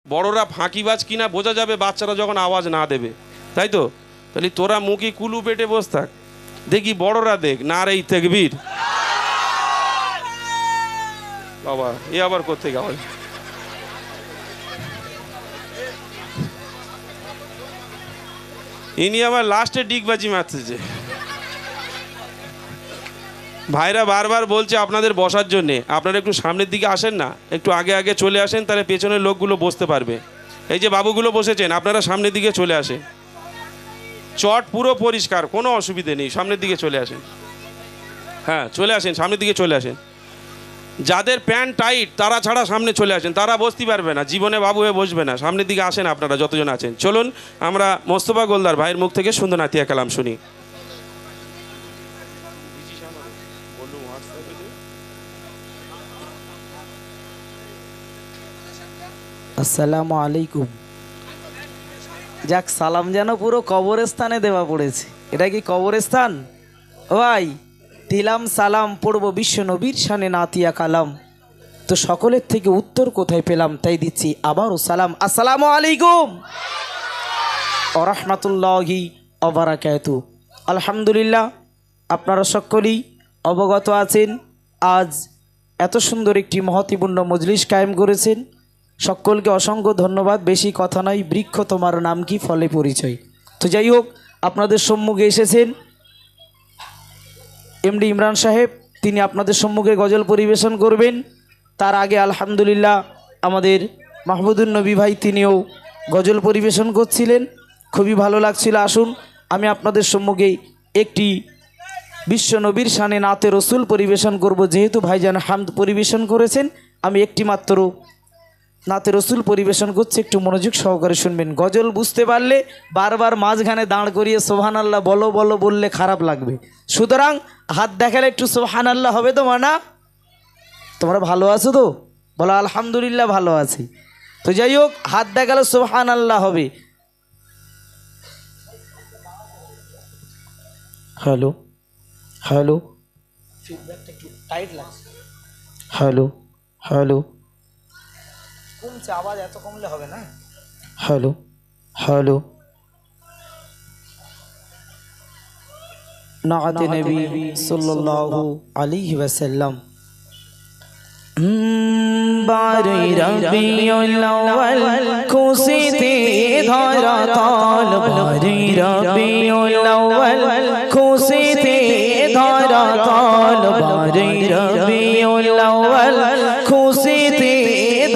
বড়রা ফাঁকিবাজ কিনা বোঝা যাবে বাচ্চারা যখন আওয়াজ না দেবে, তাই তো? তাহলে তোরা মুখে কুলু পেটে বস থাক, দেখি বড়রা দেখ নারে তাকবীর। বাবা এ আবার কোত্থেকে আওয়াজ? ইনি আমার লাস্টে ডিগবাজি মারতেছে। ভাইরা বারবার বলছে আপনাদের বসার জন্যে, আপনারা একটু সামনের দিকে আসেন না, একটু আগে আগে চলে আসেন, তাহলে পেছনের লোকগুলো বসতে পারবে। এই যে বাবুগুলো বসেছেন আপনারা সামনের দিকে চলে আসেন। চট পুরো পরিষ্কার, কোনো অসুবিধে নেই, সামনের দিকে চলে আসেন। হ্যাঁ চলে আসেন, সামনের দিকে চলে আসেন। যাদের প্যান্ট টাইট তারা ছাড়া সামনে চলে আসেন, তারা বসতে পারবে না, জীবনে বাবু হয়ে বসবে না। সামনের দিকে আসেন আপনারা যতজন আছেন। চলুন আমরা মোস্তফা গোলদার ভাইয়ের মুখ থেকে সুন্দর নাতিয়া কালাম শুনি। আসসালামু আলাইকুম। যাক, সালাম যেন পুরো কবরস্থানে দেওয়া পড়েছে। এটা কি কবরস্থান? ও ভাই, দিলাম সালাম, পড়বো বিশ্ব নবীর শানে নাতিয়া কালাম, তো সকলের থেকে উত্তর কোথায় পেলাম, তাই দিচ্ছি আবারও সালাম। আসসালামু আলাইকুম ওয়া রাহমাতুল্লাহি ওয়া বারাকাতুহু। আলহামদুলিল্লাহ, আপনারা সকলেই অবগত আছেন আজ এত সুন্দর একটি মহত্বপূর্ণ মজলিস কায়েম করেছেন। সকলকে অসংখ্য ধন্যবাদ। বেশি কথা নয়, বৃক্ষ তোমার নাম কি ফলে পরিচয়। তো যাই হোক, আপনাদের সম্মুখে এসেছেন এমডি ইমরান সাহেব, তিনি আপনাদের সম্মুখে গজল পরিবেশন করবেন। তার আগে আলহামদুলিল্লাহ আমাদের মাহমুদুন নবী ভাই তিনিও গজল পরিবেশন করছিলেন, খুবই ভালো লাগছিল। আসুন আমি আপনাদের সম্মুখে একটি বিশ্ব নবীর শানে নাতে রসুল পরিবেশন করব। যেহেতু ভাইজান হামদ পরিবেশন করেছেন, আমি একটি মাত্র নাতে রসুল পরিবেশন করছি, একটু মনোযোগ সহকারে শুনবেন। গজল বুঝতে পারলে বারবার মাঝখানে দাঁড় করিয়ে সোহান আল্লাহ বলো বলো বললে খারাপ লাগবে, সুতরাং হাত দেখালে একটু সোহান আল্লাহ হবে তো মানা? তোমরা ভালো আছো তো? বলো আলহামদুলিল্লাহ ভালো আছি। তো যাই হোক, হাত দেখালে সোহান আল্লাহ হবে। হ্যালো হ্যালো, ফিডব্যাকটা একটু টাইট লাগছে। হ্যালো হ্যালো, কমছে আওয়াজ, এত কমলে হবে না। হ্যালো হ্যালো, নাতে নবী সাল্লাল্লাহু আলাইহি ওয়াসাল্লাম। বারই রবিউল আউয়াল খুশিতে ধরা তাল, বারই রবিউল আউয়াল খুশিতে ধরা তাল, বারই রবিউল আউয়াল খুশিতে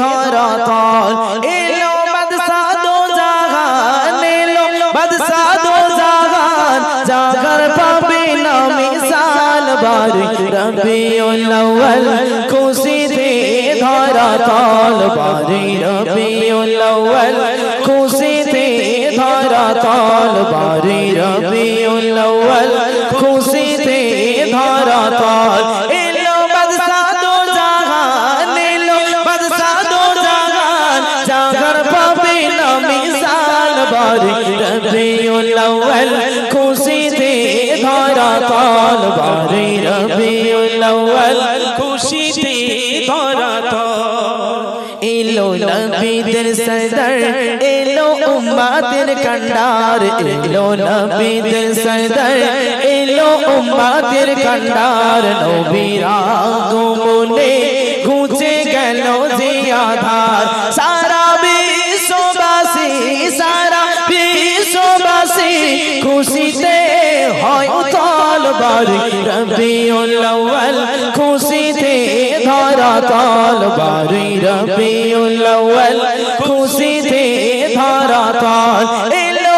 ধরা তাল। এলো বাদশা দো জাহান, এলো বাদশা দো জাহান, জাগার পাবে না মিসাল, বারই রবিউল আউয়াল খুশিতে ধরা তাল, বারই রবিউল আউয়াল খুশিতে ধরা তাল, বারই রবিউল আউয়াল খুশিতে ধরা তাল। এলো বাদশা দো জাহান, এলো বাদশা দো জাহান, জাগার পাবে না মিসাল, বারই রবিউল আউয়াল খুশিতে ধরা তাল, বারই রবিউল আউয়াল খুশিতে ধরা তাল। এলো নবীদের সরদার, এলো উম্মতের কান্ডার, এলো নবীদের সরদার, এলো উম্মতের কান্ডার। নবীর আগমনে ঘুচে গেল যে আধার, সারা বিশ্ববাসী, সারা বিশ্ববাসী খুশিতে হয় উতাল, বারই রবিউল আউয়াল খুশিতে ধরা তাল, বারই রবিউল আউয়াল খুশিতে ধরা তাল। এলো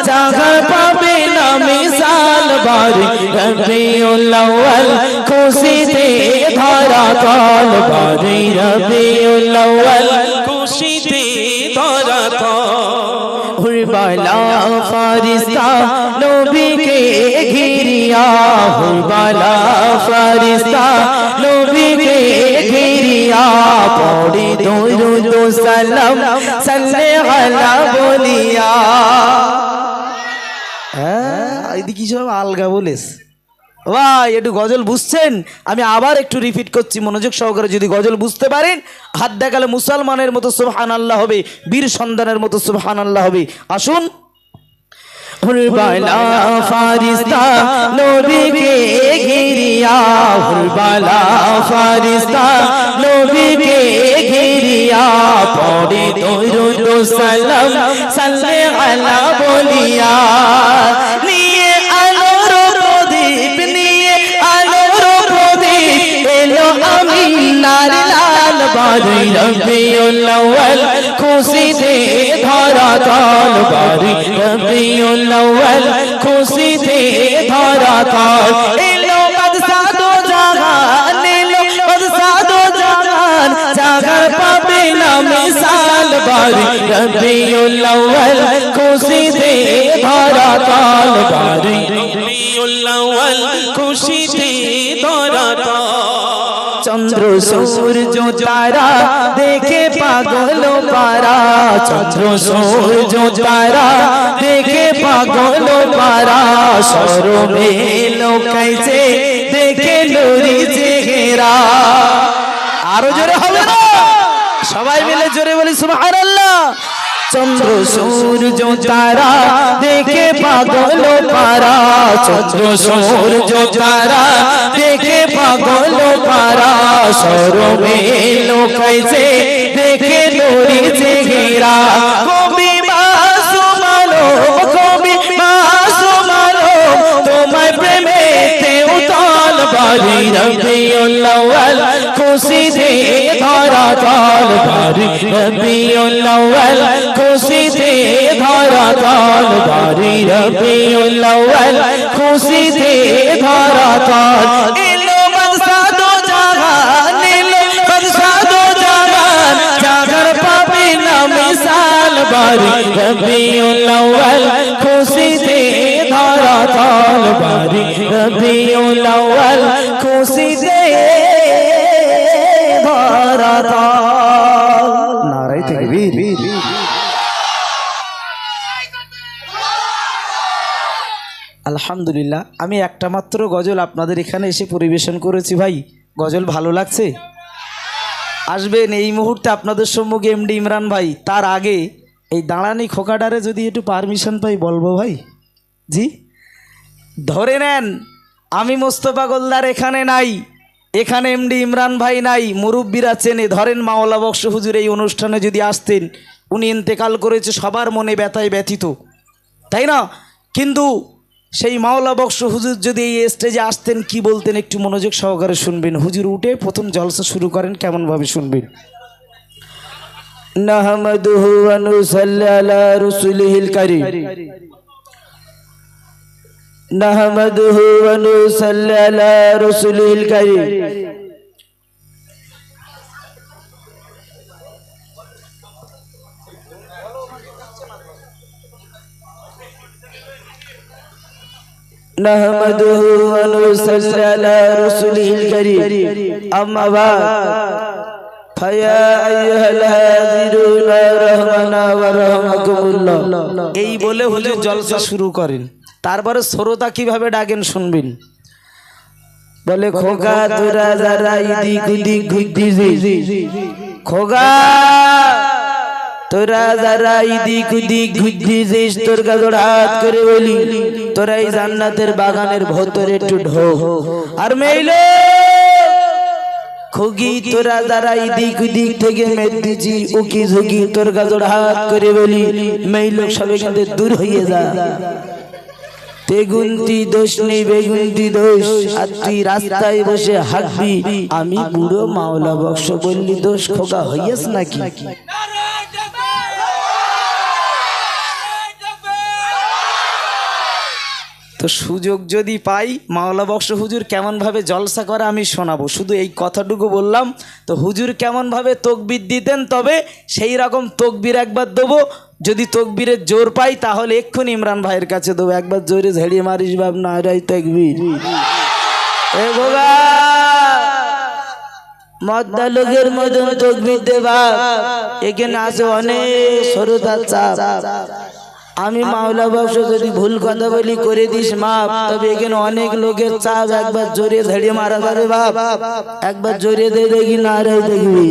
জাগার পাবে না মিসাল, বারই রবিউল আউয়াল খুশিতে ধরা তাল, বারই রবিউল আউয়াল খুশিতে ধরা তাল। হুরবালা ফারিস্তা নবীকে ঘিরিয়া, হুরবালা ফারিস্তা নবীকে ঘিরিয়া, পড়ে দুরূদ ও সালাম সাল্লাল্লাহু আলা বলিয়া। হ্যাঁ, এদিকে সব আলগা বলিস। ভাই একটু গজল বুঝছেন? আমি আবার একটু রিপিট করছি, মনোযোগ সহকারে যদি গজল বুঝতে পারেন হাত দেখালে মুসলমানের মতো সুবহানাল্লাহ হবে, বীর সন্তানের মতো সুবহানাল্লাহ হবে। আসুন। হুরবালা ফারিস্তা নবীকে ঘিরিয়া, হুরবালা ফারিস্তা নবীকে ঘিরিয়া, পড়ে দরুদ ও সালাম সাল্লে আলা বলিয়া, নিয়ে আলোর প্রদীপ, নিয়ে আলোর প্রদীপ, এলো আমিনার লাল বাড়ি, রবিউল আউয়াল খুশিতে ধরা তাল বাড়ি, রবিউল আউয়াল খুশিতে ধরা তাল, এলো বাদশা দো জাহান, এলো বাদশা দো জাহান, জাগার পাবে না মিসাল বাড়ি, রবিউল আউয়াল খুশিতে ধরা তাল বাড়ি, রবিউল আউয়াল খুশিতে ধরা তাল। চন্দ্র সূর্য তারা দেখে পাগল পারা, চন্দ্র সূর্য তারা দেখে পাগল পারা, সরবে লোকাইছে দেখে নুরি চেহারা। আরো জোরে হবে না? সবাই মিলে জোরে বলি সুবহানাল্লাহ। চন্দ্র সূর্য তারা দেখে পাগল পারা, চন্দ্র সূর্য তারা দেখে পাগল পারা, সরবে লোকাইছে দেখে নুরি চেহারা। কবি মাসুম আলম, কবি মাসুম আলম, তোমায় প্রেমেতে উতাল বাড়ি, রবিউল আউয়াল খুশিতে ধরা তাল বাড়ি, রবিউল আউয়াল খুশিতে ধরা তাল বাড়ি, রবিউল আউয়াল খুশিতে ধরা তাল, এলো বাদশা দো জাহান, এলো বাদশা দো জাহান, জাগার পাবে না মিসাল বাড়ি, রবিউল আউয়াল খুশিতে ধরা তাল বাড়ি, রবিউল আউয়াল খুশিতে ধরা তাল। নারায়ে তাকবীর। আলহামদুলিল্লাহ, আমি একটা মাত্র গজল আপনাদের এখানে এসে পরিবেশন করেছি। ভাই গজল ভালো লাগছে? আসবেন এই মুহূর্তে আপনাদের সম্মুখে এমডি ইমরান ভাই। তার আগে এই দাঁড়ানি খোকাডারে যদি একটু পারমিশন পাই বলবো ভাই। জি ধরে নেন, আমি মোস্তফা গোলদার এখানে নাই, এখানে এমডি ইমরান ভাই নাই, মুরব্বীরা চেনে। ধরেন মাওলা বক্স হুজুর এই অনুষ্ঠানে যদি আসতেন, উনি ইন্তেকাল করেছে, সবার মনে ব্যথায় ব্যথিত, তাই না? কিন্তু সেই মাওলা বক্স হুজুর যদি এই স্টেজে আসতেন কি বলতেন একটু মনোযোগ সহকারে শুনবেন। হুজুর উঠে প্রথম জলসা শুরু করেন, কেমনভাবে শুনবেন। নাহমাদুহু ওয়া নুসাল্লি আলা রাসূলিহিল কারীম, নাহমাদুহু ওয়া নুসাল্লি আলা রাসূলিহিল কারীম। نحمده ونصلي على رسوله الكريم أما بعد فيا أيها الحاضرون رحمنا ورحمكم الله। এই বলে হুজুর জলসা শুরু করেন। তারপরে শ্রোতা কিভাবে ডাকেন শুনবেন। বলে খোকা তোরা যারা ইদিক উদিক ঘুরতেছিস, খোকা তোরা যারা ইদিক উদিক ঘুরতেছিস, তোর কাছে হাত করে বলি তোরা এই জান্নাতের বাগানের ভেতরে একটু ঢোক। আর মেইলো খুগি তোরা যারা ইদিক উদিক থেকে মেরতেছি উকি ঝুঁকি, তোর কাছে হাত করে বলি মেইলো সব এখান থেকে দূর হয়ে যা। তেগুন্তি দোষ নেই বেগুন্তি দোষ, আর তুই রাস্তায় বসে হাঁকবি আমি বুড়ো মাওলা বক্স বললি দোষ খোকা হইয়াস নাকি? তো সুযোগ যদি পাই মাওলা বক্স হুজুর কেমনভাবে জলসা করে আমি শোনাবো, শুধু এই কথাটুকু বললাম। তো হুজুর কেমনভাবে তকবির দিতেন, তবে সেই রকম তকবির একবার দেবো। যদি তকবীরের জোর পাই তাহলে এক্ষুনি ইমরান ভাইয়ের কাছে দেবো। একবার জোরে ঝেড়িয়ে মারিস বাপ, নারায়ে তাকবীর। এ গোগা মদ্দা লোকের মতন তকবীর দে বাপ, এখানে আছে অনেক শ্রোতার চাপ। আমি মাওলা বাক্স যদি ভুল কথা বলি করে দিস মাপ, তবে এখানে অনেক লোকের চাপ, একবার জোরে ধরে মারা যাবে বাপ, একবার জোরে দে দেখি, নারাই দেখবি,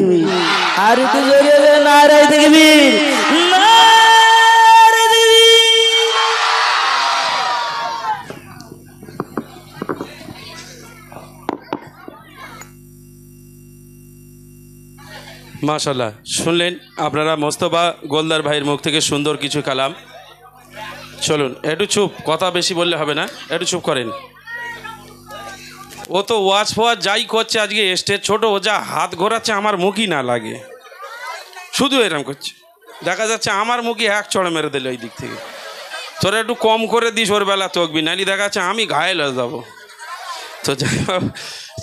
আর একটু জোরে দে, নারাই দেখবি, নারাই দেখবি। মাশাল্লাহ, শুনলেন আপনারা মোস্তফা গোলদার ভাইয়ের মুখ থেকে সুন্দর কিছু কালাম। চলুন একটু চুপ, কথা বেশি বললে হবে না, একটু চুপ করেন। ও তো ওয়াজ ফোয়াজ যাই করছে, আজকে স্টেজ ছোট, ও যা হাত ঘোরাচ্ছে আমার মুখই না লাগে, শুধু এরম করছে, দেখা যাচ্ছে আমার মুখই এক চড়ে মেরে দিল ওই দিক থেকে। তোরা একটু কম করে দিস ওর বেলা তকবি, নাইলে দেখা যাচ্ছে আমি ঘায়েল হয়ে যাবো। তো যাই হোক,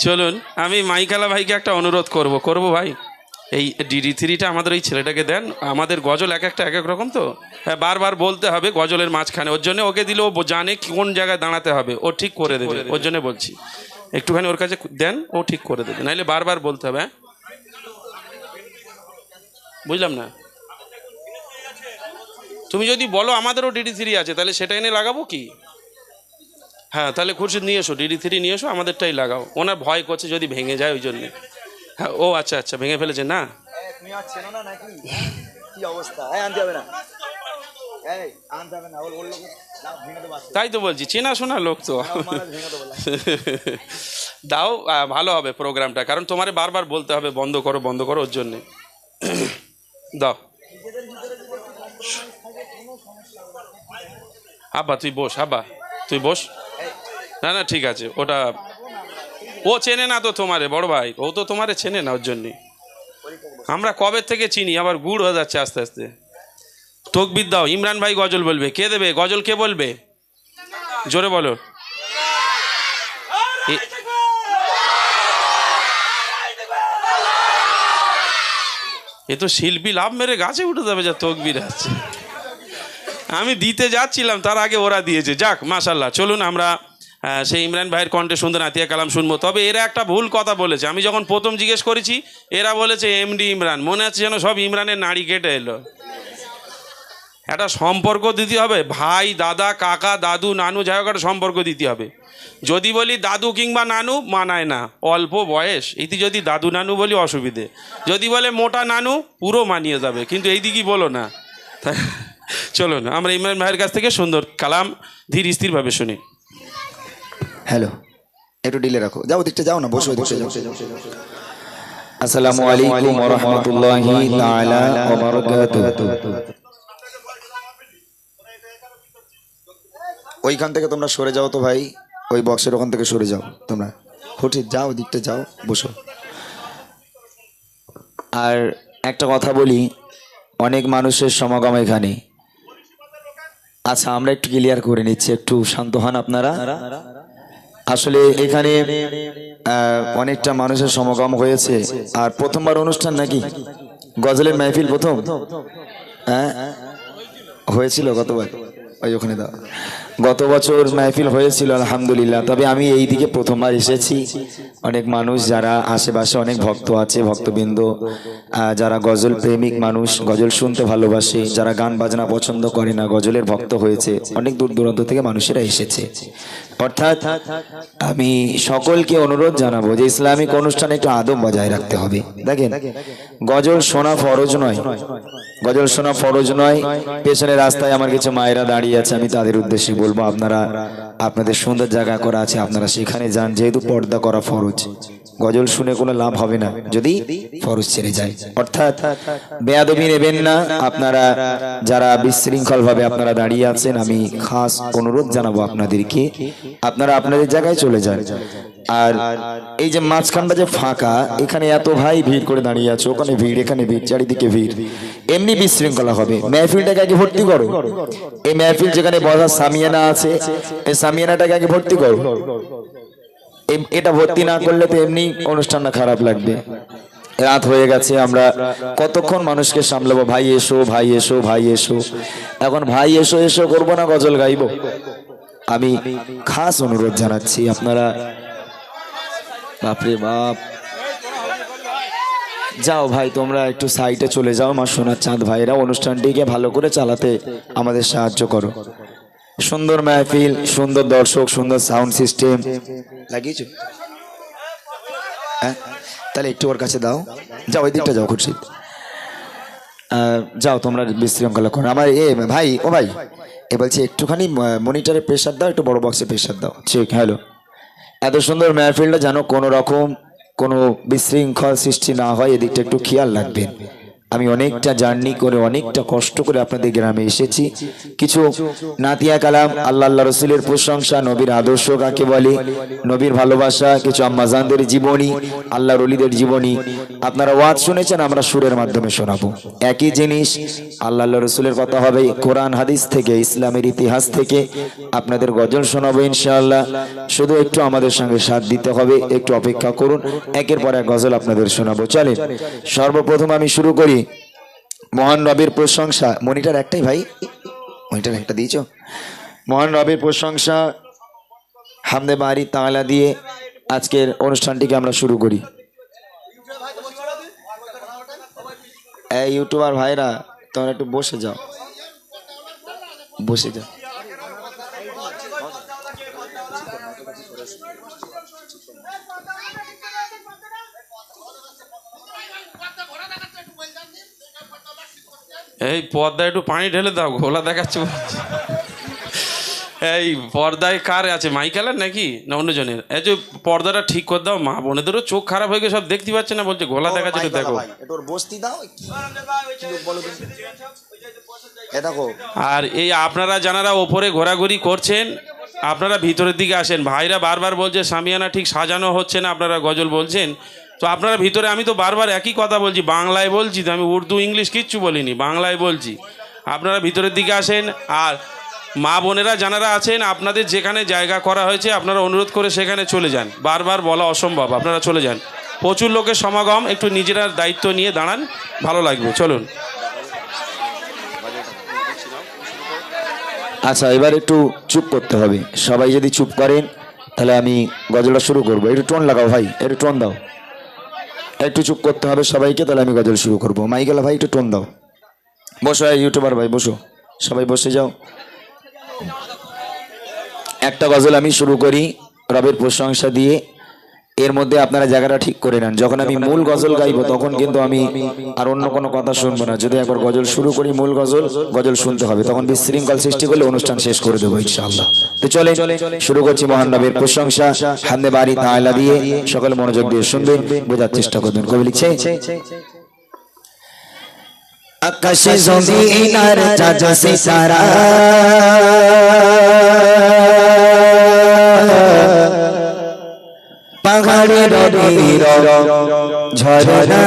চলুন আমি মাইকালা ভাইকে একটা অনুরোধ করব ভাই, এই DD3টা আমাদের এই ছেলেটাকে দেন। আমাদের গজল এক একটা এক এক রকম, তো হ্যাঁ বারবার বলতে হবে গজলের মাঝখানে, ওর জন্য ওকে দিলে ও জানে কোন জায়গায় দাঁড়াতে হবে, ও ঠিক করে দেবে, ওর জন্য বলছি একটুখানি ওর কাছে দেন, ও ঠিক করে দেবে, নাইলে বারবার বলতে হবে। হ্যাঁ বুঝলাম না, তুমি যদি বলো আমাদেরও DD3 আছে তাহলে সেটা এনে লাগাবো কি? হ্যাঁ তাহলে খুরশিদ নিয়ে এসো, DD3 নিয়ে এসো, আমাদেরটাই লাগাও। ওনার ভয় করছে যদি ভেঙে যায় ওই জন্যে। হ্যাঁ ও আচ্ছা আচ্ছা, ভেঙে ফেলেছে না? তাই তো বলছি, চেনাশোনা লোক তো। দাও, ভালো হবে প্রোগ্রামটা, কারণ তোমারে বারবার বলতে হবে বন্ধ করো বন্ধ করো, ওর জন্যে দাও। আব্বা তুই বস, আব্বা তুই বস। না না ঠিক আছে, ওটা ও চেনে না তো তোমারে, বড় ভাই ও তো তোমারে চেনে না, ওর জন্যে। আমরা কবে থেকে চিনি, আবার গুড় হয়ে যাচ্ছে আস্তে আস্তে। তকবির দাও, ইমরান ভাই গজল বলবে। কে দেবে গজল, কে বলবে জোরে বলো। এ তো শিল্পী লাভ মেরে গাছে উঠে যাবে যা তকবির আছে। আমি দিতে যাচ্ছিলাম, তার আগে ওরা দিয়েছে। যাক মাশাল্লাহ, চলুন আমরা সেই ইমরান ভাইয়ের কণ্ঠে সুন্দর আতিয়া কালাম শুনবো। তবে এরা একটা ভুল কথা বলেছে, আমি যখন প্রথম জিজ্ঞেস করেছি এরা বলেছে MD ইমরান, মনে হচ্ছে যেন সব ইমরানের নাড়ি কেটে এলো। একটা সম্পর্ক দিতে হবে, ভাই দাদা কাকা দাদু নানু, যাই হোক একটা সম্পর্ক দিতে হবে। যদি বলি দাদু কিংবা নানু মানায় না, অল্প বয়স, এইটি যদি দাদু নানু বলি অসুবিধে, যদি বলে মোটা নানু পুরো মানিয়ে যাবে, কিন্তু এই দিকই বলো না। চলুন আমরা ইমরান ভাইয়ের কাছ থেকে সুন্দর কালাম ধীর স্থিরভাবে শুনি। হ্যালো, একটু ডিলে রাখো, যাও দিকটা যাও না, বসো দিকটা যাও। আসসালামু আলাইকুম ওয়া রাহমাতুল্লাহি তাআলা ওয়া বারাকাতুহু। ওইখান থেকে তোমরা সরে যাও তো ভাই, ওই বক্সের ওখান থেকে সরে যাও তোমরা, হঠে যাও দিকটা যাও, বসো। আর একটা কথা বলি, অনেক মানুষের সমাগম এখানে। আচ্ছা আমরা একটু ক্লিয়ার করে নিচ্ছি, একটু শান্ত হন আপনারা। আসলে এখানে অনেকটা মানুষের সমাগম হয়েছে, আর প্রথমবার অনুষ্ঠান নাকি গজলের মাহফিল প্রথম? হ্যাঁ হয়েছিল গতবার, ওই ওখানে দাও, গত বছর মাহফিল হয়েছিল আলহামদুলিল্লাহ। তবে আমি এই দিকে প্রথমবার এসেছি। অনেক মানুষ যারা আশেপাশে অনেক ভক্ত আছে, ভক্তবৃন্দ যারা গজল প্রেমিক মানুষ, গজল শুনতে ভালোবাসে, যারা গান বাজনা পছন্দ করে না, গজলের ভক্ত হয়েছে, অনেক দূর দূরান্ত থেকে মানুষেরা এসেছে। অর্থাৎ আমি সকলকে অনুরোধ জানাবো যে ইসলামিক অনুষ্ঠানে একটু আদব বজায় রাখতে হবে। দেখেন গজল শোনা ফরজ নয়, গজল শোনা ফরজ নয়। পেছনে রাস্তায় আমার কিছু মায়েরা দাঁড়িয়ে আছে, আমি তাদের উদ্দেশ্যে বলবো আপনারা আপনাদের সুন্দর জায়গা করা আছে, আপনারা সেখানে যান, যেহেতু পর্দা করা ফরজ। গজল শুনে কোনো লাভ হবে না যদি ফরজ ছেড়ে যায়। অর্থাৎ বেয়াদবি নেবেন না আপনারা, যারা বিশৃঙ্খল ভাবে আপনারা দাঁড়িয়ে আছেন, আমি খাস অনুরোধ জানাবো আপনাদেরকে, আপনারা আপনাদের জায়গায় চলে যান। আর এই যে মাঝখানটা যে ফাঁকা, এখানে এত ভাই ভিড় করে দাঁড়িয়ে আছে, ওখানে ভিড় এখানে ভিড়, চারিদিকে ভিড়, এমনি বিশৃঙ্খলা হবে। মেহফিলটাকে আগে ভর্তি করো, এই মেহফিল যেখানে বসার সামিয়ানা আছে, এই সামিয়ানাটাকে আগে ভর্তি করো। এটা ভর্তি না করলে তো এমনি অনুষ্ঠানটা খারাপ লাগবে। রাত হয়ে গেছে, আমরা কতক্ষণ মানুষকে সামলাবো? ভাই এসো ভাই এসো ভাই এসো, এখন ভাই এসো এসো করবো না, গজল গাইবো? আমি খাস অনুরোধ জানাচ্ছি আপনারা, বাপরে বাপ, যাও ভাই, তোমরা একটু সাইডে চলে যাও। মা সোনার চাঁদ ভাইরা অনুষ্ঠানটিকে ভালো করে চালাতে আমাদের সাহায্য করো। সুন্দর মাহফিল, সুন্দর দর্শক, সুন্দর সাউন্ড সিস্টেম লাগিয়েছো। হ্যাঁ, তাহলে একটু ওর কাছে দাও। যাও ওই দিকটা যাও খুশি। যাও তোমরা বিশৃঙ্খলা করো। আমার ভাই, ও ভাই, বলছি একটুখানি মনিটরে প্রেশার দাও, একটু বড় বক্সে প্রেশার দাও। ঠিক, হ্যালো। এত সুন্দর মাহফিলটা যেন কোনো রকম কোনো বিশৃঙ্খল সৃষ্টি না হয়, এদিকটা একটু খেয়াল রাখবেন। আমি অনেকটা জার্নি করে, অনেকটা কষ্ট করে আপনাদের গ্রামে এসেছি। কিছু নাতিয়া কালাম, আল্লাহ রসুলের প্রশংসা, নবীর আদর্শ কাকে বলে, নবীর ভালোবাসা, কিছু আম্মাজানদের জীবনী, আল্লাহর ওলিদের জীবনী আপনারা ওয়াজ শুনেছেন, আমরা সুরের মাধ্যমে শোনাবো। একই জিনিস আল্লাহ রসুলের কথা হবে, কোরআন হাদিস থেকে, ইসলামের ইতিহাস থেকে আপনাদের গজল শোনাবো ইনশাআল্লাহ। শুধু একটু আমাদের সঙ্গে সাথ দিতে হবে, একটু অপেক্ষা করুন, একের পর এক গজল আপনাদের শোনাবো। চলেন, সর্বপ্রথম আমি শুরু করি মহান রবের প্রশংসা। মনিটর একটাই ভাই, মনিটর একটা দিয়েছ। মহান রবের প্রশংসা হামদে বারি তাআলা দিয়ে আজকের অনুষ্ঠানটিকে আমরা শুরু করি। এই ইউটিউবার ভাইরা তোমরা একটু বসে যাও, বসে যাও। এই পর্দায় একটু পানি ঢেলে দাও, ঘোলা দেখাচ্ছে। এই পর্দায় কার আছে, মাইকেলের নাকি না অন্যজনের? এই যে পর্দাটা ঠিক করে দাও, মা বোনেদেরও চোখ খারাপ হয়ে গেছে, সব দেখতে পাচ্ছে না, বলছে ঘোলা দেখাচ্ছে, একটু দেখো। আর এই আপনারা যারা ওপরে ঘোরাঘুরি করছেন, আপনারা ভিতরের দিকে আসেন। ভাইরা বারবার বলছে সামিয়ানা ঠিক সাজানো হচ্ছে না, আপনারা গজল বলছেন, তো আপনারা ভিতরে। আমি তো বারবার একই কথা বলছি, বাংলায় বলছি তো, আমি উর্দু ইংলিশ কিচ্ছু বলিনি, বাংলায় বলছি। আপনারা ভিতরের দিকে আসেন। আর মা বোনেরা যারা আছেন, আপনাদের যেখানে জায়গা করা হয়েছে আপনারা অনুরোধ করে সেখানে চলে যান, বারবার বলা অসম্ভব, আপনারা চলে যান। প্রচুর লোকের সমাগম, একটু নিজেরা দায়িত্ব নিয়ে দাঁড়ান, ভালো লাগবে। চলুন। আচ্ছা, এবার একটু চুপ করতে হবে। সবাই যদি চুপ করেন তাহলে আমি গজলটা শুরু করবো। একটু টোন লাগাও ভাই, একটু টোন দাও। একটু চুপ করতে হবে সবাইকে, তাহলে আমি গজল শুরু করবো। মাইকেল ভাই একটু টোন দাও। বসো ইউটিউবার ভাই, বসো, সবাই বসে যাও। একটা গজল আমি শুরু করি রবের প্রশংসা দিয়ে। এর মধ্যে আপনারা জায়গাটা ঠিক করে নেন। যখন আমি মূল গজল গাইবো তখন কিন্তু আমি আর অন্য কোনো কথা শুনবো না। যদি একবার গজল শুরু করি, মূল গজল শুনতে হবে, তখন বিশৃঙ্খল সৃষ্টি করলে অনুষ্ঠান শেষ করে দেবো ইনশাআল্লাহ। তো চলে শুরু করছি মহান রবের প্রশংসা হামদে বারি তাআলা দিয়ে। সকলে মনোযোগ দিয়ে শুনবেন, বোঝার চেষ্টা করবেন। কবি লিখছে, আকাশে জমিন আর চাঁদ সিতারা, পাহাড়ে নদীর ঝরনা,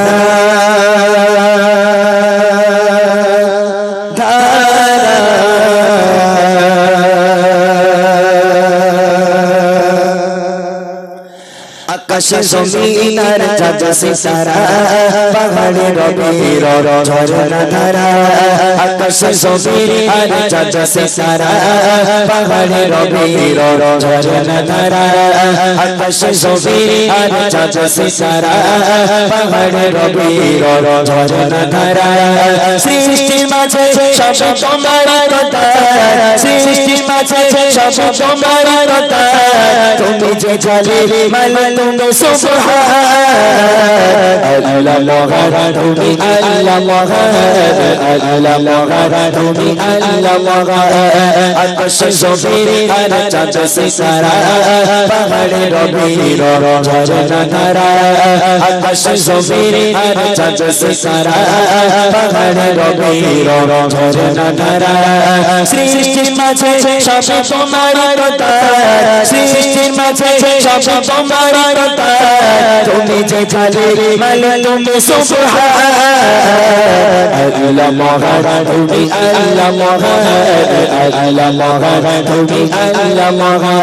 আকাশে জমিন আর চাঁদ সিতারা, পাহাড়ে নদীর ঝরনা ধারা। আকাশে জমিন আর চাঁদ সিতারা, পাহাড়ে নদীর ঝরনা ধারা। আকাশে জমিন আর চাঁদ সিতারা, পাহাড়ে নদীর ঝরনা ধারা। সৃষ্টির মাঝে সব তোমার কথা, সৃষ্টির মাঝে সব তোমার কথা। তুমি যে জালিল মালিক তুমি সুবহান আল্লাহ মহান, তুমি আল্লাহ মহান, আল্লাহ মহান, তুমি আল্লাহ মহান। আকাশে জমিন আর চাঁদ সিতারা, পাহাড়ে নদীর ঝরনা ধারা। আকাশে জমিন আর চাঁদ সিতারা, পাহাড়ে নদীর ঝরনা ধারা। সৃষ্টির মাঝে সব তোমার কথা, সৃষ্টির মাঝে সব তোমার কথা। তুমি যে জালিল মালিক তুমি সুবহান আল্লাহ মহান, তুমি আল্লাহ মহান, আল্লাহ মহান, তুমি আল্লাহ মহান,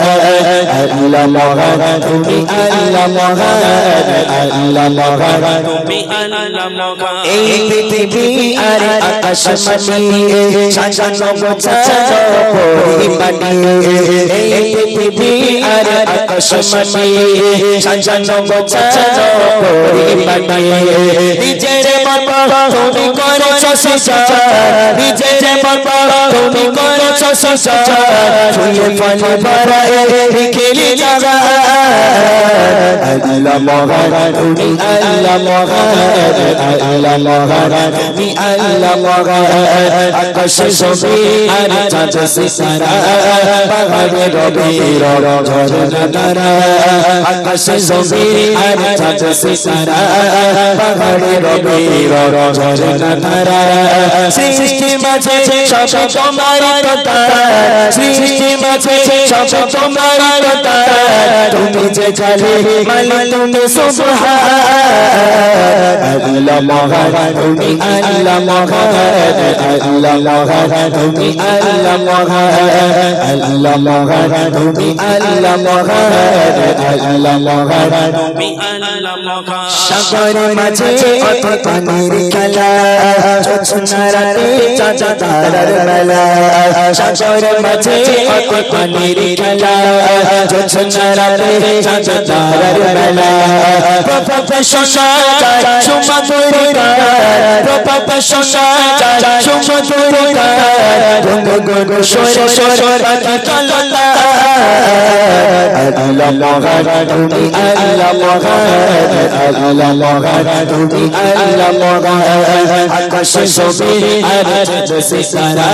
আল্লাহ মহান, তুমি আল্লাহ মহান, আল্লাহ মহান, তুমি আল্লাহ মহান। এই পৃথিবী আর আকাশ মানিয়ে সাজানো গোছানো পরিপাটি, এই পৃথিবী আর আকাশ মানিয়ে সাজানো গোছানো পরিপাটি। নিজ সুচার নিজের বাবা তুমি করেছো সুচার ফুলে ফলে ভরা এই খেলি জাগা আল্লাহ মহান তুমি আল্লাহ মহান আল্লাহ মহান তুমি আল্লাহ মহান আকাশে জমিন আর চাঁদ সিতারা পাহাড়ে রবির ঝরনা ধারা আকাশে জমিন আর চাঁদ সিতারা পাহাড়ে রবির ঝরনা ধারা সৃষ্টি মাঝে সব তোমার কথা সৃষ্টি মাঝে সব তোমার কথা তুমি যে জানে মালিক তুমি সুবহান আল্লাহ মহান তুমি আল্লাহ মহান আল্লাহ মহান তুমি আল্লাহ মহান আল্লাহ মহান তুমি আল্লাহ মহান আল্লাহ মহান তুমি আল্লাহ মহান সাগরের মাঝে কত পানির খেলা ছোটনারাতে চাচা তারার মেলা সাগরের মাঝে কত পানির খেলা ছোটনারাতে চাচা তারার মেলা প্রভা শোনা যায় সুমধুর গান প্রভা শোনা যায় সুমধুর গান গুনগুন সরে সরে পাখি কালা আল্লাহ মহান তুমি আল্লাহ মহান আল্লাহ মহান তুমি আল্লাহ মহান আকাশে জমিন আর চাঁদ সিতারা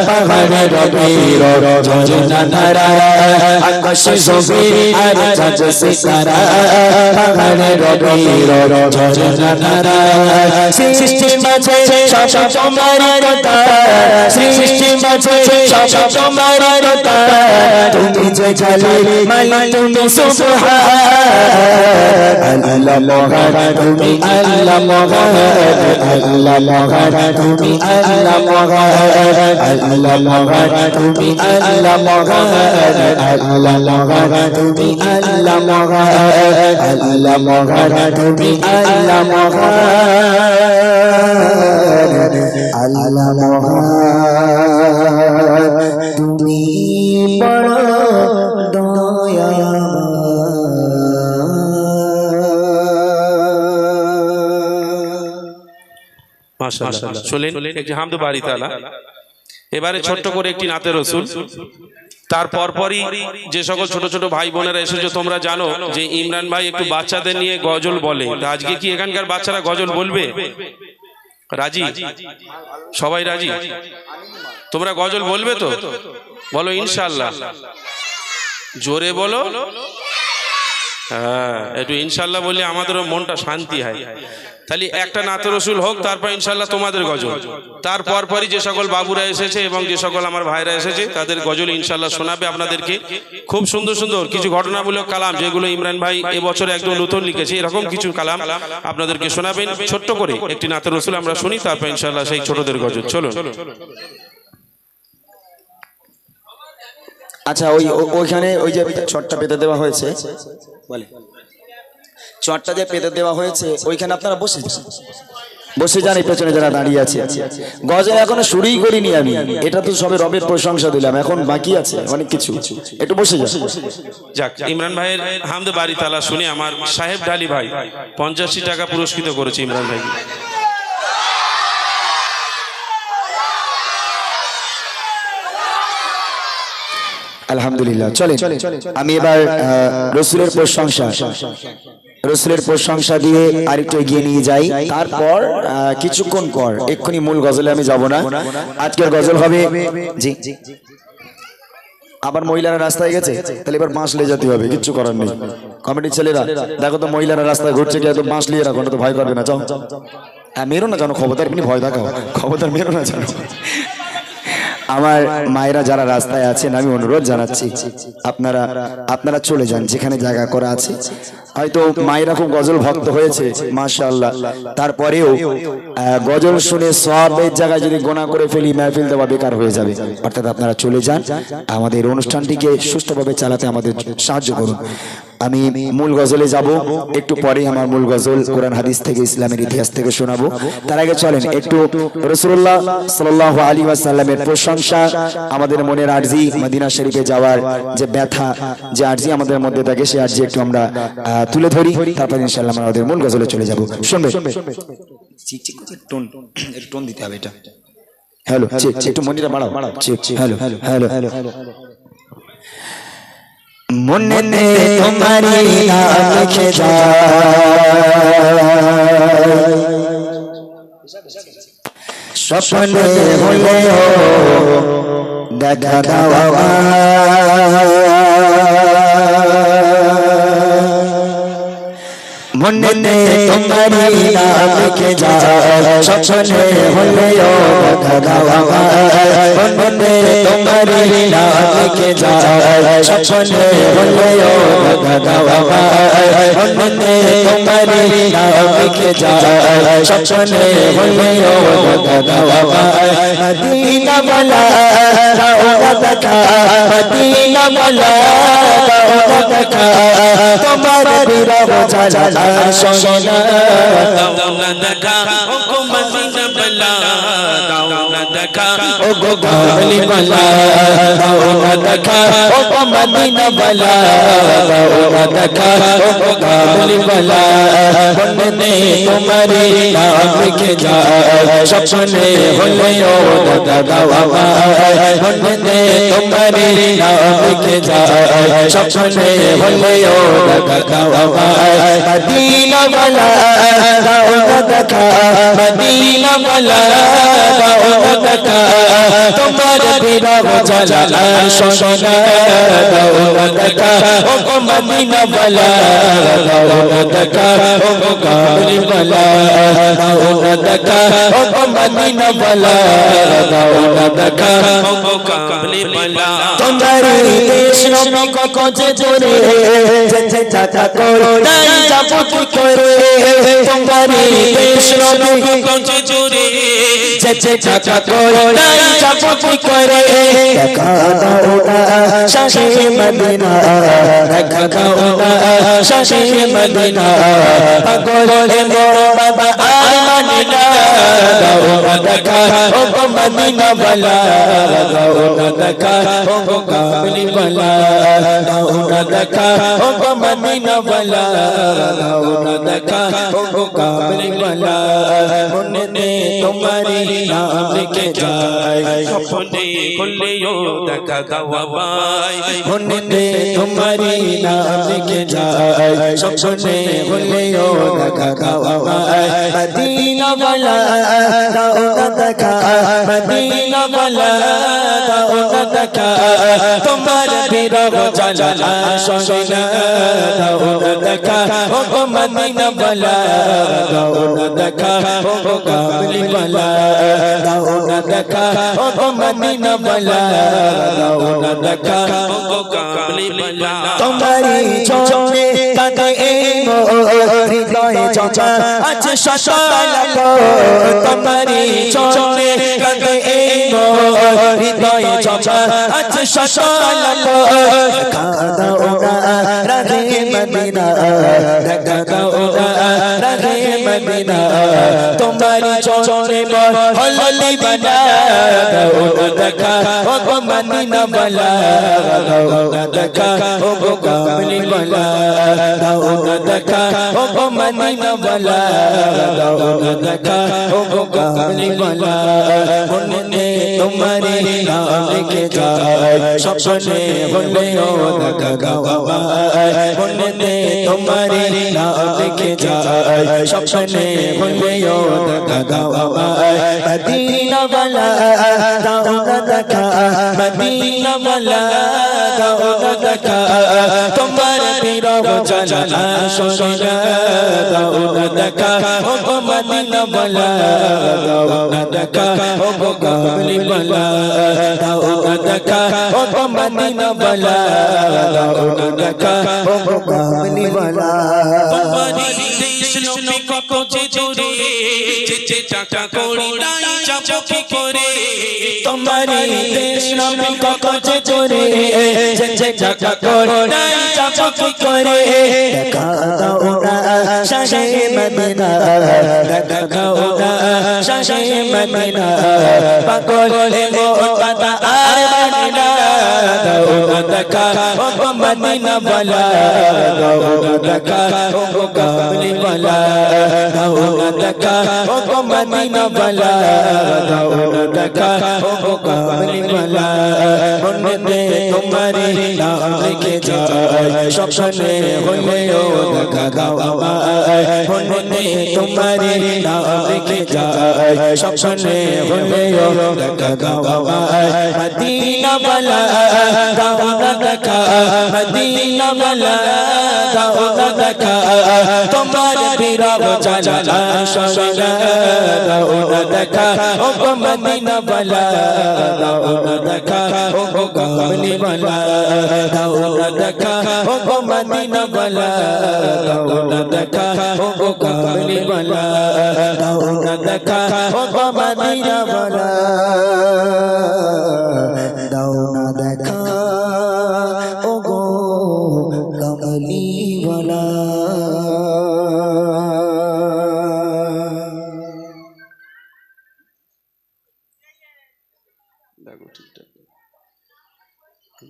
পাহাড়ে রবির ঝরনা ধারা আকাশে জমিন আর চাঁদ সিতারা পাহাড়ে রবির ঝরনা ধারা সৃষ্টি মাঝে সব তোমার কথা সৃষ্টি মাঝে সব তোমার কথা তুমি যে জানে মালিক তুমি সুবহান আল্লাহ মহান তুমি আল্লাহ মহান আল্লাহ মহান তুমি আল্লাহ মহান আল্লাহ মহান তুমি আল্লাহ মহান আল্লাহ মহান তুমি আল্লাহ মহান আল্লাহ মহান তুমি আল্লাহ মহান আল্লাহ মহান তুমি বড় মাশাআল্লাহ চলেন একটি হামদ বাড়ি তাআলা এবারে ছোট্ট করে একটি নাতে রসুল তার পরপরই যে সকল ছোট ছোট ভাই বোনেরা এসেছো তোমরা জানো যে ইমরান ভাই একটু বাচ্চাদের নিয়ে গজল বলে আজকে কি এখানকার বাচ্চারা গজল বলবে রাজি সবাই রাজি তোমরা গজল বলবে তো বলো ইনশাআল্লাহ জোরে বলো হ্যাঁ একটু ইনশাআল্লাহ বললে আমাদেরও মনটা শান্তি হয় তাহলে একটা নাতে রসুল হোক তারপর ইনশাআল্লাহ তোমাদের গজল তারপর পরই যে সকল বাবুরা এসেছে এবং যে সকল আমার ভাইরা এসেছে তাদের গজল ইনশাআল্লাহ শোনাবে আপনাদেরকে খুব সুন্দর সুন্দর কিছু ঘটনামূলক কালাম যেগুলো ইমরান ভাই এবছর একদম নতুন লিখেছে এরকম কিছু কালাম আপনাদেরকে শোনাবেন ছোট্ট করে একটি নাতে রসুল আমরা শুনি তারপর ইনশাআল্লাহ সেই ছোটদের গজল চলুন আচ্ছা ওইখানে ওই যে ছটটা পেতে দেওয়া হয়েছে বলে চটটা যে পেতে দেওয়া হয়েছে ওইখানে আপনারা বসে যান এই পেছনে যারা দাঁড়িয়ে আছে গজল এখনো শুরুই করিনি আমি এটা তো সবে রবের প্রশংসা দিলাম এখন বাকি আছে অনেক কিছু একটু বসে যাক ইমরান ভাইয়ের হামদ বাড়ি তালা শুনে আমার সাহেব ঢালি ভাই 85 টাকা পুরস্কৃত করেছে ইমরান ভাইকে আলহামদুলিল্লাহ চলে আমি এবার রসুলের প্রশংসা দিয়ে আরেকটু এগিয়ে নিয়ে যাই তারপর কিছুক্ষণ পর এক্ষুনি মূল গজলে আমি যাব না আজকের গজল হবে জি আবার মহিলারা রাস্তায় গেছে তাহলে এবার বাঁশ নিয়ে যেতে হবে কিচ্ছু করার নেই কমিটির ছেলেরা দেখো তো মহিলারা রাস্তায় ঘুরছে কি বাঁশ নিয়ে রাখো না তো ভয় করবে না যাও মেরো না জানো খবরদার এমনি ভয় দেখাও খবরদার মেরো না জানো আমার মায়েরা যারা রাস্তায় আছেন আমি অনুরোধ জানাচ্ছি আপনারা চলে যান যেখানে জায়গা করা আছে হয়তো মায়েরা খুব গজল ভক্ত হয়েছে মাশাআল্লাহ তারপরেও গজল শুনে সওয়াবের জায়গায় যদি গোনা করে ফেলি মাহফিল দেওয়া বেকার হয়ে যাবে অর্থাৎ আপনারা চলে যান আমাদের অনুষ্ঠানটিকে সুষ্ঠুভাবে চালাতে আমাদের সাহায্য করুন আমি মূল গজলে যাব একটু পরে আমার মূল গজল কোরআন হাদিস থেকে ইসলামের ইতিহাস থেকে শোনাবো তার আগে চলেন একটু রাসূলুল্লাহ সাল্লাল্লাহু আলাইহি ওয়াসাল্লামের প্রশংসা আমাদের মনের আরজি মদিনা শরীফে যাওয়ার যে ব্যথা যে আরজি আমাদের মধ্যে থাকে সেই আরজি একটু আমরা তুলে ধরি তারপর ইনশাআল্লাহ আমরা আমাদের মূল গজলে চলে যাব শুনবে চিক চিক টোন একটু টোন দিতে হবে এটা হ্যালো চেক চেক একটু মনিটা বাড়াও check check hello hello hello মনে নে তোমারি নাম লিখে যায় স্বপ্নে হলেও দেখা দাও মনে নে তোমারি নাম লিখে যায় স্বপ্নে হলেও দেখা দাও মনে নে তোমারি নাম লিখে যায় স্বপ্নে হলেও দেখা দাও মনে নে তোমারি নাম লিখে যায় স্বপ্নে হলেও দেখা দাও মদিনা वाला দাও দেখা মদিনা वाला দাও দেখা তোমার বিরহ জালা সোনা দাও না দেখা ও মদিনা বালা দাও না দেখা ও গো গালি वाला দাও না দেখা ও মদিনা वाला দাও না দেখা ও গো গালি वाला মনে তোমারি নাম লিখে যায় স্বপ্নে হলেও দেখা দাও মনে তোমারি নাম লিখে যায় স্বপ্নে হলেও দেখা দাও মদিনা वाला দাও না দেখা মদিনা वाला দাও না দেখা তোমার বিরহ জালা সোনা দাও না দেখা ও মদিনা वाला দাও না দেখা ও গালি वाला দাও না দেখা ও মদিনা वाला দাও না দেখা ও কামলি বালা তোমারি দেশ নবী কচে জোরে যেতে চাচা করো নাই যাবো কি করে তোমারি দেশ নবী কচে জোরে যেতে চাচা করো নাই যাবো কি করে দেখা দাও না শাহে মদিনা দেখা দাও না শাহে মদিনা পাগলে মোর বাবা আরমানিনা দাও না দেখা ও মদিনা वाला দাও না দেখা ও কামলি वाला দাও না দেখা ও মদিনা वाला দাও না দেখা ও কামলি वाला মনে নে তোমারি নাম লিখে যায় স্বপ্নে হলেও দেখা দাও ভাই মনে নে তোমারি নাম লিখে যায় স্বপ্নে হলেও দেখা দাও মদিনা वाला দাও না দেখা মদিনা वाला দাও না দেখা তোমার বিরহ জালা সোনা দাও না দেখা ও মদিনা वाला দাও না দেখা ও কামলি वाला দাও না দেখা ও মদিনা वाला দাও না দেখা ও কামলি বালা তোমারি চোখে তাকে হৃদয়ে চঞ্চা আছে শশালা তোমারি চোখে তাকে হৃদয়ে চঞ্চা আছে শশালা দাও না রাধে মদিনা দেখা দাও না রাধে মদিনা তোমারি চোখে হললি বানা দাও না দেখা ও মদিনা वाला দাও না দেখা ও কামলি वाला দাও না দেখা ও মদিনা वाला দাও না দেখা ও কামলি वाला মনে নে তোমারি নাম লিখে যায় স্বপ্নে হলেও দেখা দাও মনে নে তোমারি নাম লিখে যায় স্বপ্নে হলেও দেখা দাও মদিনা वाला দাও না দেখা মদিনা वाला দাও না দেখা তোমার বিরহ জালা সোনা দাও না দেখা ও মদিনা वाला দাও না দেখা ও কামলি वाला দাও না দেখা ও মদিনা वाला দাও না দেখা ও কামলি वाला তোমারি দেশ নবী কচে জোরে যেতে টাকা করি নাই যাবো কি করে তোমারি দেশ নবী কচে জোরে যেতে টাকা করি নাই যাবো কি করে দেখা দাও না শাহে মদিনা দেখা দাও না শাহে মদিনা পাগলে মোর বাবা আরমানিনা দাও না দেখা ও মদিনা वाला দাও না দেখা ও কামলি वाला দাও না দেখা ও মদিনা वाला দাও না দেখা ও কামলি वाला মনে তোমারে নাম লিখে যায় স্বপ্নে হলেও দেখা দাও আমায় মনে তোমারে নাম লিখে যায় স্বপ্নে হলেও দেখা দাও আমায় মদিনা वाला দাও না দেখা মদিনা वाला দাও না দেখা তোমার বিরহ জানা সজনা দাও না দেখা ও মদিনা वाला দাও না দেখা ও কামলি वाला দাও না দেখা ও মদিনা वाला দাও না দেখা ও কামলি वाला দাও না দেখা ও মদিনা वाला দাও না দেখা ও গো কামলি वाला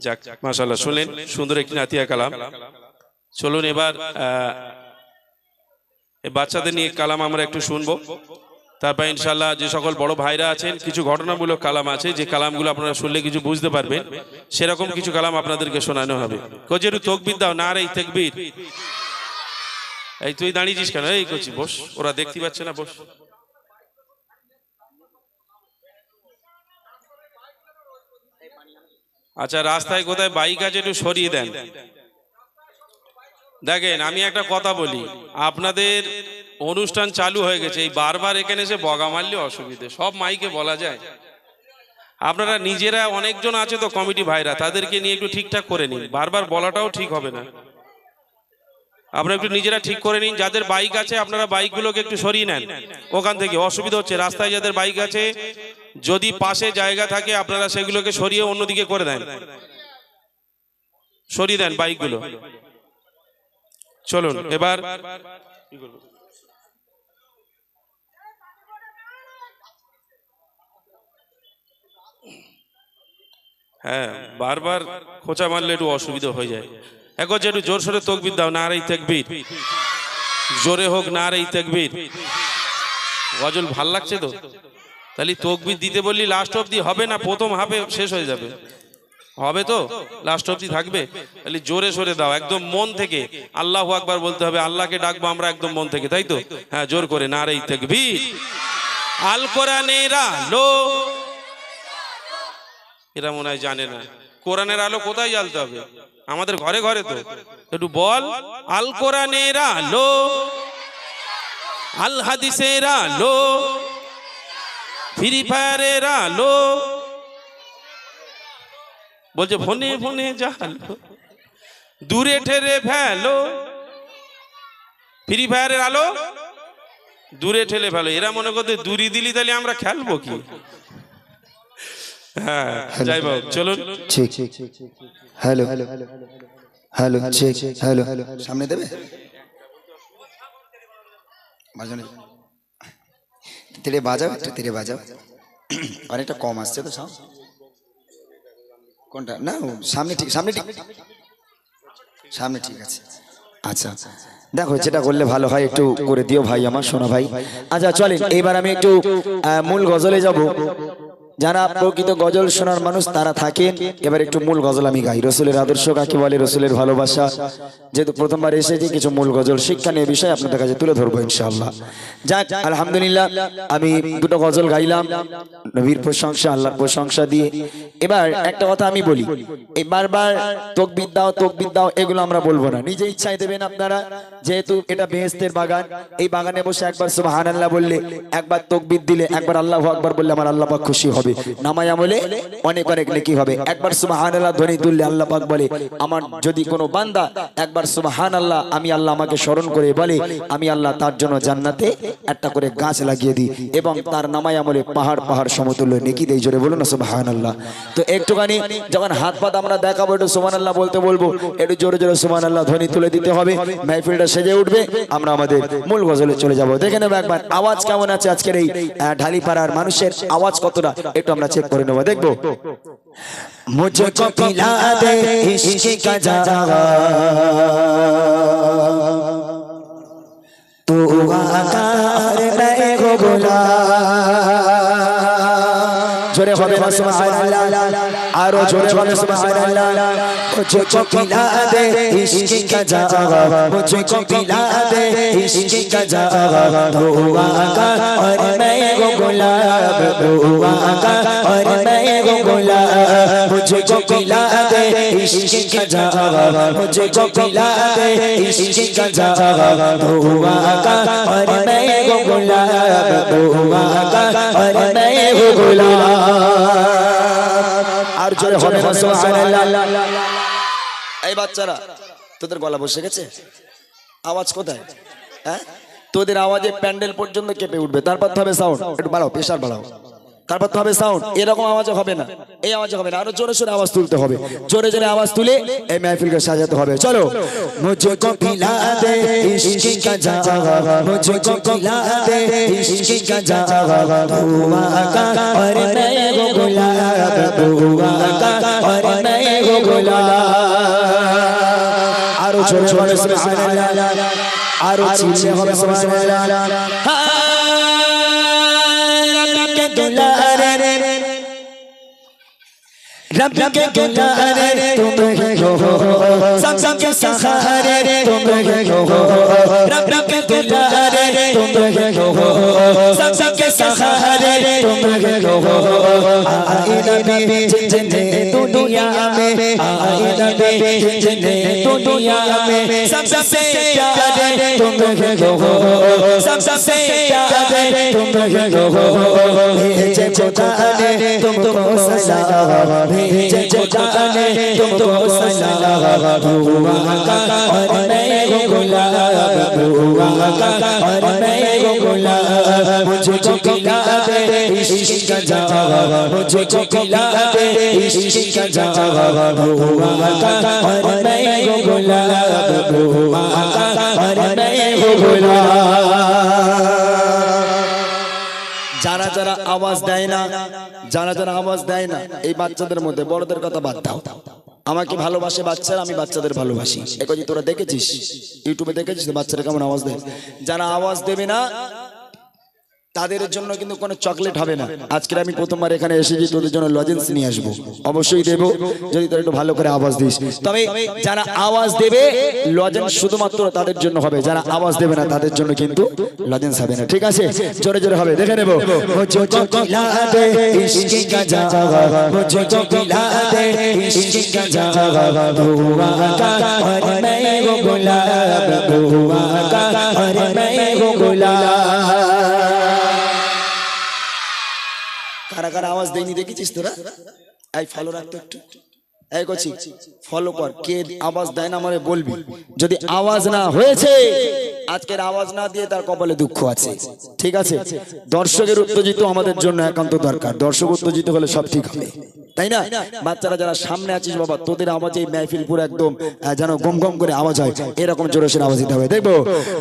যাক মাশাআল্লাহ, শুনলেন সুন্দর একটি নাতিয়া কালাম। চলুন এবার এই বাচ্চাদের নিয়ে কালাম আমরা একটু শুনবো, তারপর ইনশাআল্লাহ যে সকল বড় ভাইরা আছেন কিছু ঘটনামূলক কালাম আছে, যে কালামগুলো আপনারা শুনলে কিছু বুঝতে পারবেন, সেরকম কিছু কালাম আপনাদেরকে শোনানো হবে। কোচেরু তকবীর দাও, নারে তাকবীর। এই তুই দাঁড়িয়েছিস কেন? এই কোচি বস, ওরা দেখতে পাচ্ছে না, বস। আচ্ছা, রাস্তায় কোথায় বাইক আছে একটু সরিয়ে দেন। দেখেন আমি একটা কথা বলি, আপনাদের অনুষ্ঠান চালু হয়ে গেছে, এই বারবার এখানে এসে বগা মারলে অসুবিধে, সব মাইকে বলা যায়। আপনারা নিজেরা অনেকজন আছে তো কমিটি ভাইরা, তাদেরকে নিয়ে একটু ঠিকঠাক করে নিন, বারবার বলাটাও ঠিক হবে না। আপনারা একটু নিজেরা ঠিক করে নিন, যাদের বাইক আছে আপনারা বাইকগুলোকে একটু সরিয়ে নেন ওখান থেকে, অসুবিধা হচ্ছে। রাস্তায় যাদের বাইক আছে যদি পাশে জায়গা থাকে আপনারা সেগুলোকে সরিয়ে অন্যদিকে করে দেন, সরিয়ে দেন বাইকগুলো। চলুন এবার হ্যাঁ, বারবার খোঁচা মারলে একটু অসুবিধা হয়ে যায়। এখন একটু জোর সোরে তকবীর দাও, নারে তাকবীর, জোরে হোক নারে তাকবীর। গজল ভাল লাগছে তো? তাহলে তকবীর দিতে বললি লাস্ট অবধি হবে না, প্রথম হাফে শেষ হয়ে যাবে, হবে তো? লাস্ট অবধি থাকবে, তাহলে জোরে সোরে দাও, একদম মন থেকে আল্লাহু আকবার বলতে হবে, আল্লাহকে ডাকবো আমরা একদম মন থেকে, তাই তো? হ্যাঁ, জোর করে নারে তাকবীর। আল কোরআনের আলো, এরা মনে হয় জানে না কোরআনের আলো কোথায় জ্বালতে হবে, আমাদের ঘরে ঘরে তো। একটু বল, আল কোরআনের আলো, আল হাদিসের আলো, ফ্রি ফায়ারের আলো, বলছে ফোনে ফোনে জালো, দূরে ঠেরে ফেলো, ফ্রি ফায়ারের আলো দূরে ঠেলে ফেলো। এরা মনে করতে দূরি দিলি তাহলে আমরা খেলবো কি? হ্যাঁ, যাই হোক চলুন। ঠিক, হ্যালো হ্যালো, চেক, হ্যালো, সামনে দেবে তেরে বাজাও, একটু তেরে বাজাও, অনেকটা কম আসছে তো সাউন্ড। কোনটা? না সামনে ঠিক, সামনে ঠিক, সামনে ঠিক আছে। আচ্ছা দেখো, যেটা করলে ভালো হয় একটু করে দিও ভাই, আমার শোনা ভাই। আচ্ছা চলেন এবার আমি একটু মূল গজলে যাব। যারা প্রকৃত গজল শোনার মানুষ তারা থাকেন, এবার একটু মূল গজল আমি গাই। রসুলের আদর্শ কাকে বলে, রসুলের ভালোবাসা, যেহেতু প্রথমবার এসেছি কিছু মূল গজল শিক্ষা নিয়ে বিষয় আপনাদের কাছে তুলে ধরবো ইনশাআল্লাহ। যাক আলহামদুলিল্লাহ, আমি দুটো গজল গাইলাম নবীর প্রশংসা, আল্লাহর প্রশংসা দিয়ে। এবার একটা কথা আমি বলি, এই বারবার তকবীর দাও তকবীর দাও এগুলো আমরা বলবো না, নিজে ইচ্ছায় দেবেন আপনারা। যেহেতু এটা বেহেশতের বাগান, এই বাগানে বসে একবার সুবহানাল্লাহ বললে, একবার তকবীর দিলে, একবার আল্লাহু আকবার বললে আমার আল্লাহ পাক খুশি হবে, নামায় আমলে অনেক অনেক নেকি হবে। একবার সুবহানাল্লাহ ধ্বনি তুললে আল্লাহ পাক বলে, আমার যদি কোনো বান্দা একবার সুবহানাল্লাহ আমি আল্লাহ আমাকে স্মরণ করে বলে, আমি আল্লাহ তার জন্য জান্নাতে একটা করে গাছ লাগিয়ে দিই এবং তার নামায় আমলে পাহাড় পাহাড় সমতুল্য নেকি দেই। জোরে বলুন না সুবহানাল্লাহ। তো একটুখানি যখন হাত পাত আমরা দেখাবো, একটু সুবহানাল্লাহ বলতে বলবো, একটু জোরে জোরে সুবহানাল্লাহ ধ্বনি তুলে দিতে হবে, মাহফিলটা সেজে উঠবে, আমরা আমাদের মূল গজলে চলে যাব। দেখে নেবো একবার আওয়াজ কেমন আছে আজকের এই ঢালিপাড়ার মানুষের আওয়াজ কতটা, একটু আমরা চেক করে নেবো, দেখবো। মুঝকো পিলা দে ইশক কা জাম, তু আকার মে হো গোলাম। জোরে হবে না সুবহানাল্লাহ, আরো জোরে হবে সুবহানাল্লাহ। মুঝকো পিলা দে ইশক কা জাম, মুঝকো পিলা দে ইশক কা জাম, তু আকার মে হো গোলাম, তু আকার মে হো গোলাম। मुझको पिला दे इश्क का जाम, मुझको पिला दे इश्क का जाम, दुआ का और मैं हो गुलाब, दुआ का और मैं हो गुलाब। আর জোরে হবে না সুবহানাল্লাহ। এই বাচ্চারা তোদের গলা বসে গেছে, আওয়াজ কোথায়? হ্যাঁ, তোদের আওয়াজে প্যান্ডেল পর্যন্ত কেঁপে উঠবে। তারপর তো হবে সাউন্ড, একটু বাড়াও, প্রেসার বাড়াও। তারপর তো হবে সাউন্ড, এরকম আওয়াজে হবে না, এই আওয়াজে হবে না, আরো জোরে জোরে আওয়াজ তুলতে হবে। জোরে জোরে আওয়াজ তুলে এই মাহফিলকে সাজাতে হবে। চলো। মুঝকো পিলা দে ইশক কা জাম, মুঝকো পিলা দে ইশক কা জাম, দুआ का और मैं हो गुलाब, दुआ का और मैं हो गुलाब। আরো জোরে জোরে সুবহানাল্লাহ, আরো চিল্লে হবে সুবহানাল্লাহ। रब के दुलारे तुम हो, सबके सहारे तुम हो, रब के दुलारे तुम हो, सबके सहारे तुम हो। आए नबी जिन्ने दुनिया में, आए नबी जिन्ने दुनिया में, सबसे प्यारे तुम हो, सबसे प्यारे तुम हो। भेजे खुदा ने तुमको सलाम, भेजे खुदा ने तुमको सलाम, दुआ का और मैं हो गुलाब, दुआ का और मैं हो गुलाब। मुझको पिला दे इश्क का जाम, मुझको पिला दे इश्क का जाम, दुआ का और मैं हो गुलाब, दुआ का और मैं हो गुलाब। যারা যারা আওয়াজ দেয় না, যারা যারা আওয়াজ দেয় না, এই বাচ্চাদের মধ্যে বড়দের কথা বাদ দাও। আমাকে ভালোবাসে বাচ্চারা, আমি বাচ্চাদের ভালোবাসি। একই তোরা দেখেছিস, ইউটিউবে দেখেছিস বাচ্চারা কেমন আওয়াজ দেয়। যারা আওয়াজ দেবে না তাদের জন্য কিন্তু কোনো চকলেট হবে না। আজকে আমি প্রথমবার এখানে এসেছি, তোদের জন্য লজেন্স নিয়ে আসবো, অবশ্যই দেবো যদি তোরা একটু ভালো করে আওয়াজ দিস। তবে যারা আওয়াজ দেবে লজেন্স শুধুমাত্র তাদের জন্য হবে, যারা আওয়াজ দেবে না তাদের জন্য কিন্তু লজেন্স হবে না। ঠিক আছে, জোরে জোরে হবে, দেখে নেবো। মুঝকো পিলা দে ইশক কা জাম, মুঝকো পিলা দে ইশক কা জাম, দুआ का और मैं हो गुलाब, दुआ का और मैं हो गुलाब। কারা কারা আওয়াজ দেয়নি দেখেছিস তোরা? এই ফলো রাখতো একটু, এই করছি ফলো কর। কে আওয়াজ দেয় না আমারে বলবি। যদি আওয়াজ না হয়েছে, আজকের আওয়াজ না দিয়ে তার কপালে দুঃখ আছে। ঠিক আছে, দর্শকের উত্তেজিত আমাদের জন্য একান্ত দরকার। দর্শক উত্তেজিত হলে সব ঠিক হবে, তাই না? বাচ্চারা যারা সামনে আছিস বাবা, তোদের আওয়াজে এই মাহফিল পুরো একদম যেন গম গম করে আওয়াজ হয়, এরকম জোরে সোরে আওয়াজ দিতে হবে। দেখবো।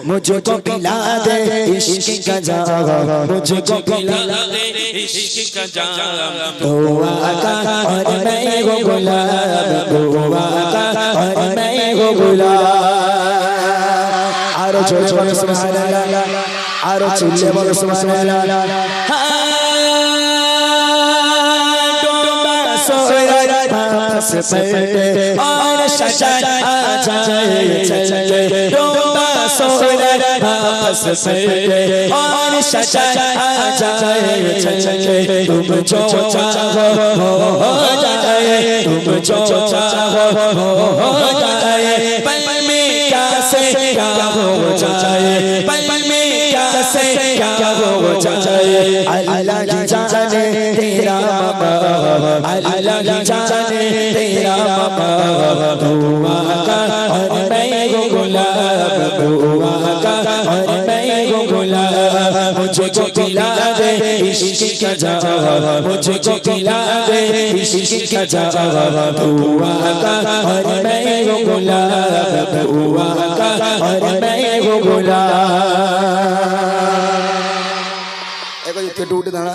মুঝকো পিলা দে ইশক কা জাম, মুঝকো পিলা দে ইশক কা জাম, দুआ का और मैं हो गुलाब, दुआ का और मैं हो गुलाब। आरो জোরে জোরে সুবহানাল্লাহ, আরো চিল্লে বলো সুবহানাল্লাহ। और शजर आ जाए चल के, डूबा सूरज आपस में, और शजर आ जाए चल के, तुम जो चाहो हो जाए, तुम जो चाहो हो जाए। पल में क्या से क्या हो जाए, पल में क्या से क्या हो जाए। अल्लाह की जाने तेरा मकाम, अल्लाह की जाने तेरा मकाम, दुआ का और मैं हो गुलाब, दुआ का और मैं हो गुलाब। मुझको पिला दे इश्क का जाम, मुझको पिला दे इश्क का जाम, दुआ का और मैं हो गुलाब, दुआ का और मैं हो गुलाब। একটু উঠে দাঁড়া,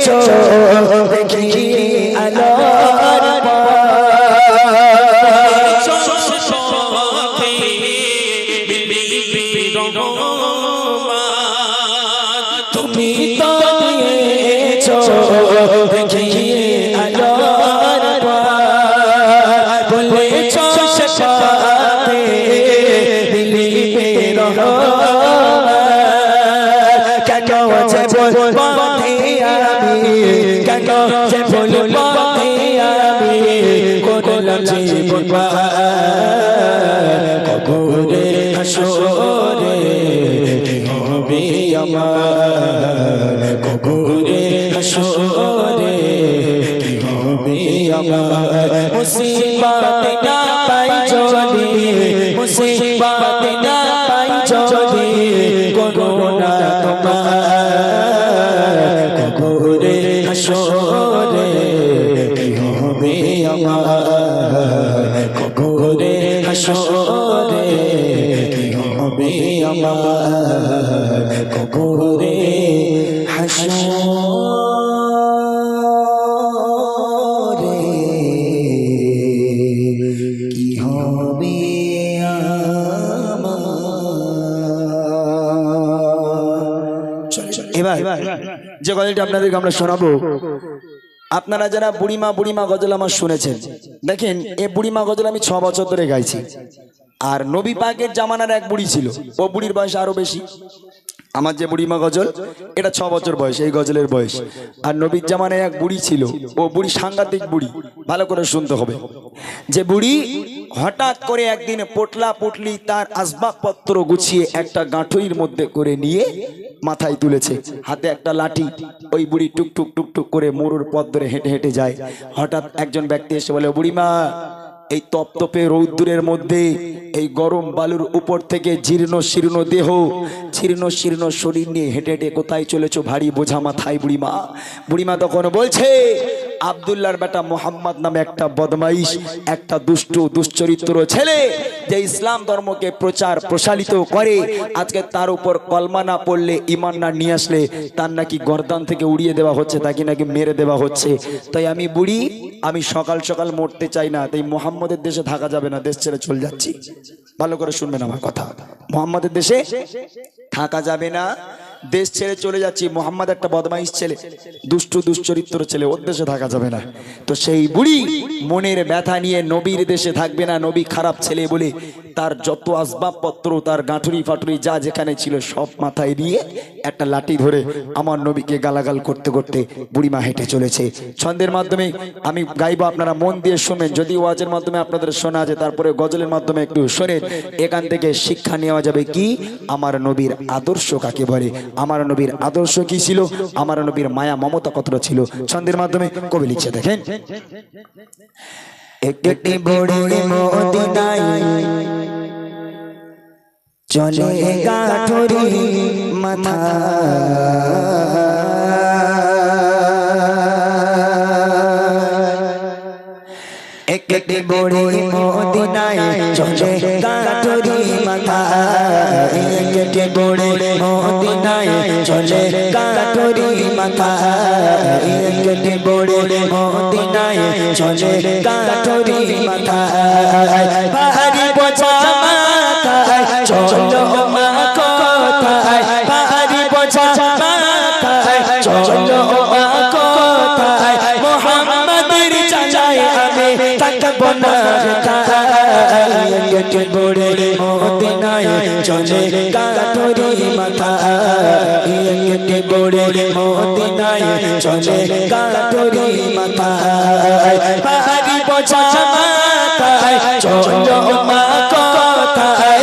চোখ দেখিয়ে আলোর তুমি তো দিয়েছো দেখিয়ে আলোর বলেছো সাথে দিলিপে কেন যে বলবো আমি কেন যে বলবো আমি করলাম জীবন কবরে হাসরে কি হবে আমার কবরে হাসরে কি হবে আমার মুসিবত না পাই যদি মুসিবত না পাই যদি করোনা তোমার কবরে হাসরে কি হবে আমার কবরে হাসরে কি হবে আমার কবরে হাসরে কি হবে এবার যে গজলটা আপনাদেরকে আমরা শোনাবো, আপনারা যারা বুড়িমা বুড়িমা গজল আমার শুনেছেন, দেখেন এই বুড়িমা গজল আমি 6 বছর ধরে গাইছি। আর নবী পাকের জামানার এক বুড়ি ছিল, ও বুড়ির বয়স আরো বেশি। আমার যে বুড়িমা গজল এটা 6 বছর বয়স, এই গজলের বয়স। আর নবীর জামানায় এক বুড়ি ছিল, ও বুড়ি সাংঘাতিক বুড়ি, ভালো করে শুনতে হবে। যে বুড়ি হঠাৎ করে একদিন পোটলা পুটলি তার আসবাবপত্র গুছিয়ে একটা গাঁঠুরির মধ্যে করে নিয়ে মাথায় তুলেছে, হাতে একটা লাঠি। ওই বুড়ি টুকটুক টুকটুক করে মরুর পথ ধরে হেঁটে হেঁটে যায়। হঠাৎ একজন ব্যক্তি এসে বলে, বুড়িমা এই তপতপে রৌদ্রের মধ্যে এই গরম বালুর উপর থেকে জীর্ণ শীর্ণ দেহ জীর্ণ শীর্ণ শরীর নিয়ে হেঁটে হেঁটে কোথায় চলেছো ভারী বোঝা মাথায় বুড়িমা? বুড়িমা তখন বলছে, আব্দুল্লাহর বেটা মোহাম্মদ নামে একটা বদমাইশ, একটা দুষ্ট দুশ্চরিত্র ছেলে যে ইসলাম ধর্মকে প্রচার প্রসারিত করে, আজকে তার উপর কলমা না পড়লে ঈমান না নিয়ে আসলে তার নাকি গর্দান থেকে উড়িয়ে দেওয়া হচ্ছে, তাকে নাকি মেরে দেওয়া হচ্ছে। তাই আমি বুড়ি, আমি সকাল সকাল মরতে চাই না, তাই মোহাম্মদের দেশে থাকা যাবে না, দেশ ছেড়ে চলে যাচ্ছি। ভালো করে শুনবেন আমার কথা, মোহাম্মদের দেশে থাকা যাবে না, দেশ ছেড়ে চলে যাচ্ছি। মোহাম্মদ একটা বদমাইশ ছেলে, দুষ্ট দুশ্চরিত্র ছেলে, ওর দেশে থাকা যাবে না। তো সেই বুড়ি মনের ব্যথা নিয়ে নবীর দেশে থাকবে না, নবী খারাপ ছেলে বলে তার যত আসবাবপত্র, তার গাঁঠুরি ফাটুরি যা যেখানে ছিল সব মাথায় নিয়ে একটা লাঠি ধরে আমার নবীকে গালাগাল করতে করতে বুড়িমা হেঁটে চলেছে। ছন্দের মাধ্যমে আমি গাইবো, আপনারা মন দিয়ে শুনবেন। যদি ওয়াজের মাধ্যমে আপনাদের শোনা আছে, তারপরে গজলের মাধ্যমে একটু শোনেন। এখান থেকে শিক্ষা নেওয়া যাবে কি, আমার নবীর আদর্শ কাকে বলে, আমার নবীর আদর্শ কি ছিল, আমার নবীর মায়া মমতা কতটা ছিল। ছন্দের মাধ্যমে কবি লিখছে, দেখেন। একটি বড় মদিনায় চলে গাঠুরি মাথা, একটি বড় মদিনায় চলে গাঠুরি মাথা, একটি বড় মদিনায় চলে গাঠুরি মাথা, একটি বড় মদিনায় চলে গাঠুরি মাথা, ভারী বোঝা মাথায় চলো মা কোথায়, ভারী বোঝা মাথায় চলো মা কোথায়, মোহাম্মদের চাচায় আমি থাকবো না কোথায়, একটি বড় মদিনায় চলে গাঠুরি মাথা, একটি বড় মদিনায় চলে গাঠুরি মাথা, ভারী বোঝা মাথায় চলো মা কোথায়,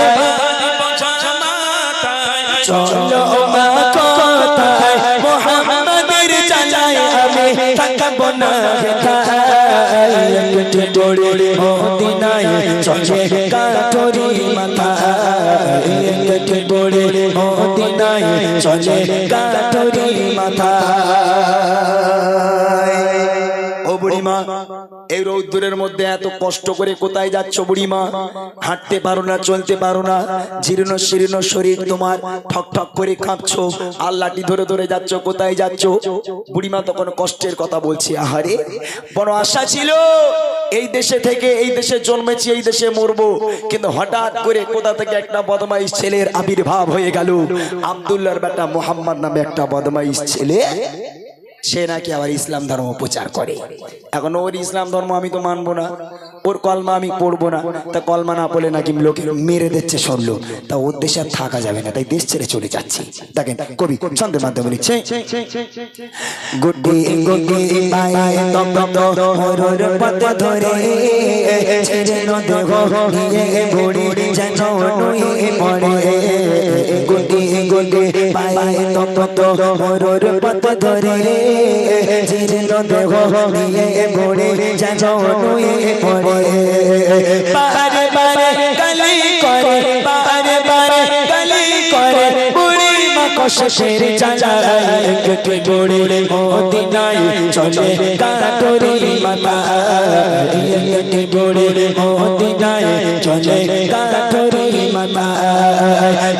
চলো মা কোথায়, মোহাম্মদের চাচায় আমি থাকবো না কোথায়, একটি বড় মদিনায় চলে গাঠুরি মাথা, একটি বড় মদিনায় চলে গাঠুরি মাথা। ও বুড়িমা এই রৌদ্রের মধ্যে এত কষ্ট করে কোথায় যাচ্ছ বুড়িমা? হাঁটতে পারো না, চলতে পারো না, জীর্ণ শীর্ণ শরীর তোমার, ঠক ঠক করে কাঁপছো, আর লাঠি ধরে ধরে যাচ্ছ, কোথায় যাচ্ছ? বুড়িমা তখন কষ্টের কথা বলছে, আহারে বড় আশা ছিল এই দেশে থেকে, এই দেশে জন্মেছি, এই দেশে মরবো, কিন্তু হঠাৎ করে কোথা থেকে একটা বদমাইশ ছেলের আবির্ভাব হয়ে গেল। আব্দুল্লাহর বেটা মোহাম্মদ নামে একটা বদমাইশ ছেলে, সে নাকি আবার ইসলাম ধর্ম প্রচার করে। এখন ওর ইসলাম ধর্ম আমি তো মানবো না, ওর কলমা আমি পড়বো না, তা কলমা না পড়লে নাকি লোকে মেরে দিচ্ছে সরলো, তা ওর দেশে আর থাকা যাবে না, তাই দেশ ছেড়ে চলে যাচ্ছি। দেখেন কবি ছন্দের মাধ্যমে লিখছে, গুড্ডি গুড্ডি পায়ে তপ তপ হরর পথ ধরে ছেড়ে ন দেহ নিয়ে বুড়ি যেন নুয়ে পড়ে। গুড্ডি গুড্ডি পায়ে তপ তপ হরর পথ ধরে ছেড়ে ন দেহ নিয়ে বুড়ি যেন নুয়ে পড়ে। বারে বারে গলি করে, বারে বারে গলি করে, বুড়ি মা কষ্টের জ্বালায় কেটে বুড়ি মদিনায় চলে কাটরি মাথা, কেটে বুড়ি মদিনায় চলে কাটরি মাথা।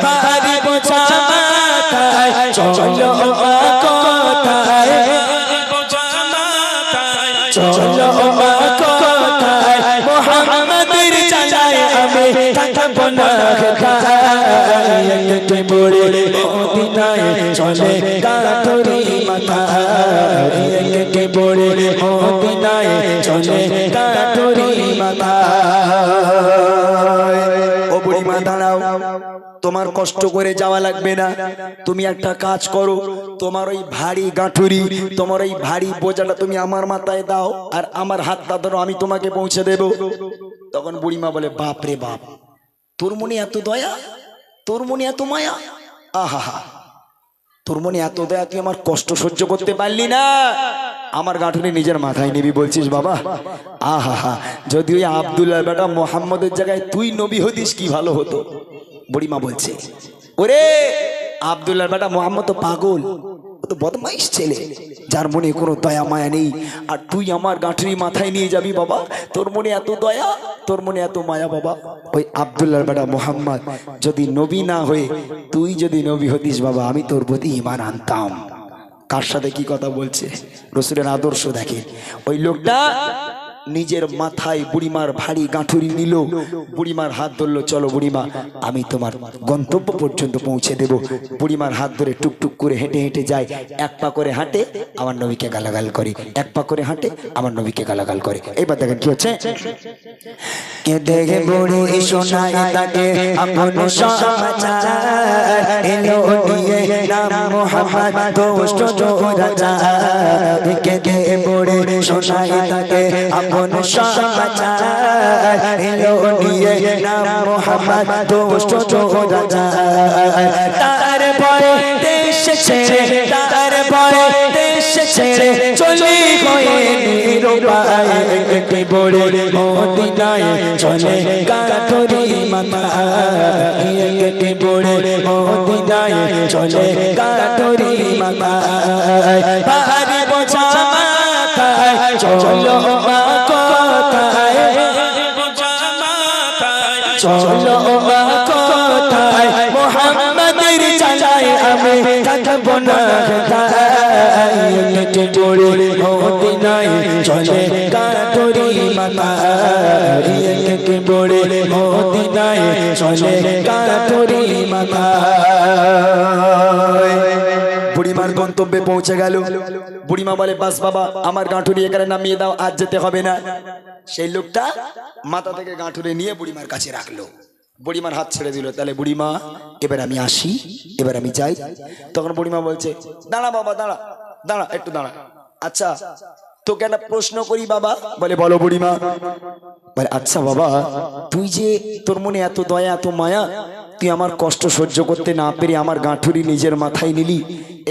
বাড়ি বোঝা মাথায় চলো কোথায়, চলো কোথায়, মোহাম্মদের জ্বালায় আমি থাকবো না কোথায়, কেটে বুড়ি মদিনায় চলে কাটরি মাথা, কেটে বুড়ি মদিনায় চলে কাটরি মাথা। ও বুড়িমা দাঁড়াও, তোমার কষ্ট করে যাওয়া লাগবে না, তুমি একটা কাজ করো, তোমার ওই ভারী গাঁঠুরি, তোমার ওই ভারী বোঝাটা তুমি আমার মাথায় দাও, আর আমার হাতটা ধরো, আমি তোমাকে পৌঁছে দেব। তখন বুড়িমা বলে, বাপ রে বাপ, তোর মনে এত দয়া, তোর মনে এত মায়া, আহা, তোর মনে এত দয়া, তুই আমার কষ্ট সহ্য করতে পারলি না, আমার গাঁঠুনি নিজের মাথায় নিবি বলছিস বাবা, আহা, যদি ওই আব্দুল্লাহ বেটা মোহাম্মদের জায়গায় তুই নবী হতিস কি ভালো হতো। বুড়িমা বলছে, ওরে আব্দুল্লাহর বেটা মোহাম্মদ তো পাগল, ও তো বদমাইশ ছেলে, যার মনে কোনো দয়া মায়া নেই, আর তুই আমার গাঁঠুরি মাথায় নিয়ে যাবি বাবা, তোর মনে এত দয়া, তোর মনে এত মায়া বাবা। ওই আব্দুল্লাহর বেটা মোহাম্মদ যদি নবী না হয়ে তুই যদি নবী হতিস বাবা, আমি তোর প্রতি ঈমান আনতাম। কার সাথে কি কথা বলছে, রসুলের আদর্শ দেখেন। ওই লোকটা নিজের মাথায় বুড়িমার ভারী গাঁঠুরি নিল, বুড়িমার হাত ধরলো, চলো বুড়িমা আমি তোমার গন্তব্য পর্যন্ত পৌঁছে দেব। বুড়িমার হাত ধরে টুকটুক করে হেঁটে হেঁটে যায়, এক পা করে হাঁটে আমার নবীকে গালাগাল করে, এক পা করে হাঁটে আমার নবীকে গালাগাল করে। এইবার দেখেন কি হচ্ছে, কে দেখে বুড়ি শোনায় তাকে আপন সমাচার, এলো নিয়ে নাম মোহাম্মদ দোষ্ট জোরাচার, কে দেখে বুড়ি শোনায় তাকে আপন সমাচার, এলো নিয়ে নাম মোহাম্মদ দোষ্ট জোরাচার। তার ভয়ে দেশ ছেড়ে, তার ভয়ে দেশ ছেড়ে চলে হয়ে নিরুপায়, কেটে বুড়ি মদিনায় চলে কাটরি মাথা, কেটে বুড়ি মদিনায় চলে কাটরি মাথা। ভারী বোঝা মাথায় চলো কোথায়, চলো কোথায়, মোহাম্মদের জ্বালায় আমি থাকবো না কোথায়, কেটে বুড়ি মদিনায় চলে কাটরি মাথা, কেটে বুড়ি মদিনায় চলে কাটরি মাথা। বুড়িমার গন্তব্যে পৌঁছে গেল। বুড়িমা বলে, বাস বাবা আমার গাঁঠুরি এখানে নামিয়ে দাও, আজ যেতে হবে না। সেই লোকটা মাথা থেকে গাঁঠুরি নিয়ে বুড়িমার কাছে রাখলো, বুড়িমার হাত ছেড়ে দিল। তাহলে বুড়িমা এবার আমি আসি, এবার আমি যাই। তখন বুড়িমা বলছে, দাঁড়া বাবা, দাঁড়া দাঁড়া, একটু দাঁড়া, আচ্ছা তোকে একটা প্রশ্ন করি বাবা। বলে, বলো বুড়িমা। বলে, আচ্ছা বাবা, তুই যে তোর মনে এত দয়া এত মায়া, তুই আমার কষ্ট সহ্য করতে না পেরে আমার গাঁঠুরি নিজের মাথায় নিলি,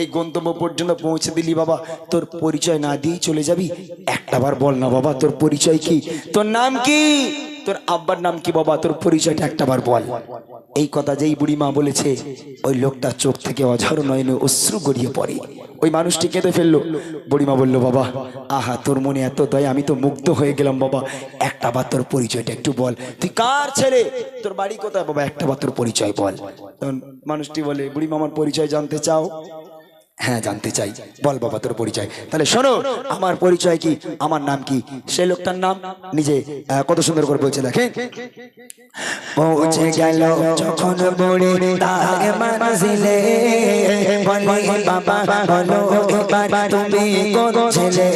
এই গন্তব্য পর্যন্ত পৌঁছে দিলি বাবা, তোর পরিচয় না দিয়েই চলে যাবি? একটাবার বল না বাবা, তোর পরিচয় কি, তোর নাম কি, তোর আব্বার নাম কি বাবা, তোর পরিচয়টা একটাবার বল। এই কথা যেই বুড়িমা বলেছে, ওই লোকটা চোখ থেকে অঝর নয়নে অশ্রু গড়িয়ে পড়ে। ওই মানুষটি কেঁদে ফেললো। বুড়িমা বলল, বাবা আহা তোর মনে এত দয়া, আমি তো মুগ্ধ হয়ে গেলাম বাবা, একটা বার তোর পরিচয়টা একটু বল, তুই কার ছেলে, তোর বাড়ি কোথায় বাবা, একটা বার তোর পরিচয় বল। তখন মানুষটি বলে, বুড়িমা আমার পরিচয় জানতে চাও? হ্যাঁ জানতে চাই, বল বাবা তোর পরিচয়। তাহলে শোনো আমার পরিচয় কি, আমার নাম কি। সেই লোকটার নাম নিজে কত সুন্দর করে বলছে দেখেন। পৌঁছে গেল যখন বুড়ি তার মঞ্জিলে, বলে বাবা বলো এবার তুমি কোন ছেলে।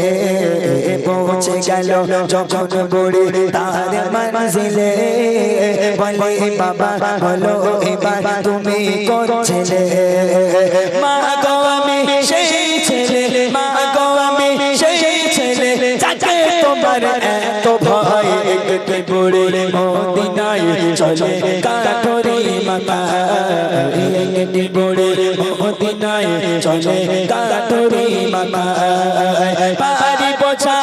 পৌঁছে গেল যখন বুড়ি তার মঞ্জিলে, বলে বাবা বলো এবার তুমি কোন ছেলে। মা গো আমি সেই ছেলে, মা গো আমি সেই ছেলে, যাকে তোমার এত ভয়, একটি বুড়ি মদিনায় চলে কাঠরি মাথা, একটি বুড়ি মদিনায় চলে কাঠরি মাথা, পারি বোঝা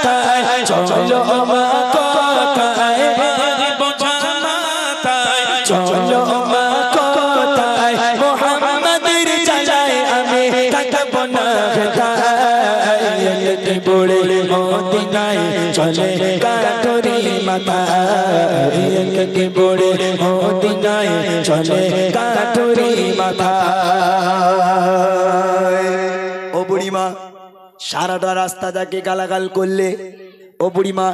মাথায় চলো মা কোথায়, পারি বোঝা মাথায় চলো মা কোথায়, মোহাম্মদের চালায় আমি থাকবো না কোথায়, একটি বুড়ি মদিনায় চলে কাঠরি মাথা, একটি বুড়ি মদিনায় চলে কাঠরি মাথা। ও বুড়িমা সারাটা রাস্তা যাকে গালাগাল করলে, ও বুড়িমা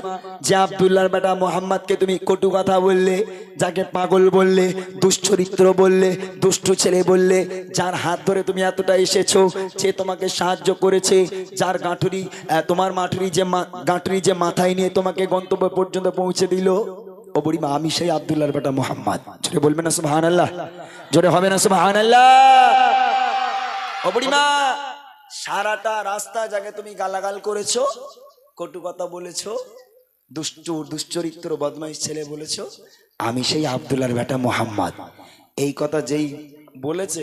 যে আব্দুল্লাহর বেটা মোহাম্মদকে তুমি কটু কথা বললে, যাকে পাগল বললে, দুশ্চরিত্র বললে, দুষ্ট ছেলে বললে, যার হাত ধরে তুমি এতটা এসেছো, যে তোমাকে সাহায্য করেছে, যার গাঁঠুরি তোমার গাঁঠুরি যে মাথায় নিয়ে তোমাকে গন্তব্য পর্যন্ত পৌঁছে দিল, ও বুড়িমা আমি সেই আব্দুল্লাহর বেটা মোহাম্মদ। জোরে বলবে না সুবহানাল্লাহ, জোরে হবে না সুবহানাল্লাহ। ও বুড়িমা সারাটা রাস্তা যাকে তুমি গালাগাল করেছো, কটু কথা বলেছো, দুশ্চরিত্র বদমাইশ ছেলে বলেছো, আমি সেই আব্দুল্লাহর বেটা মোহাম্মদ। এই কথা যেই বলেছে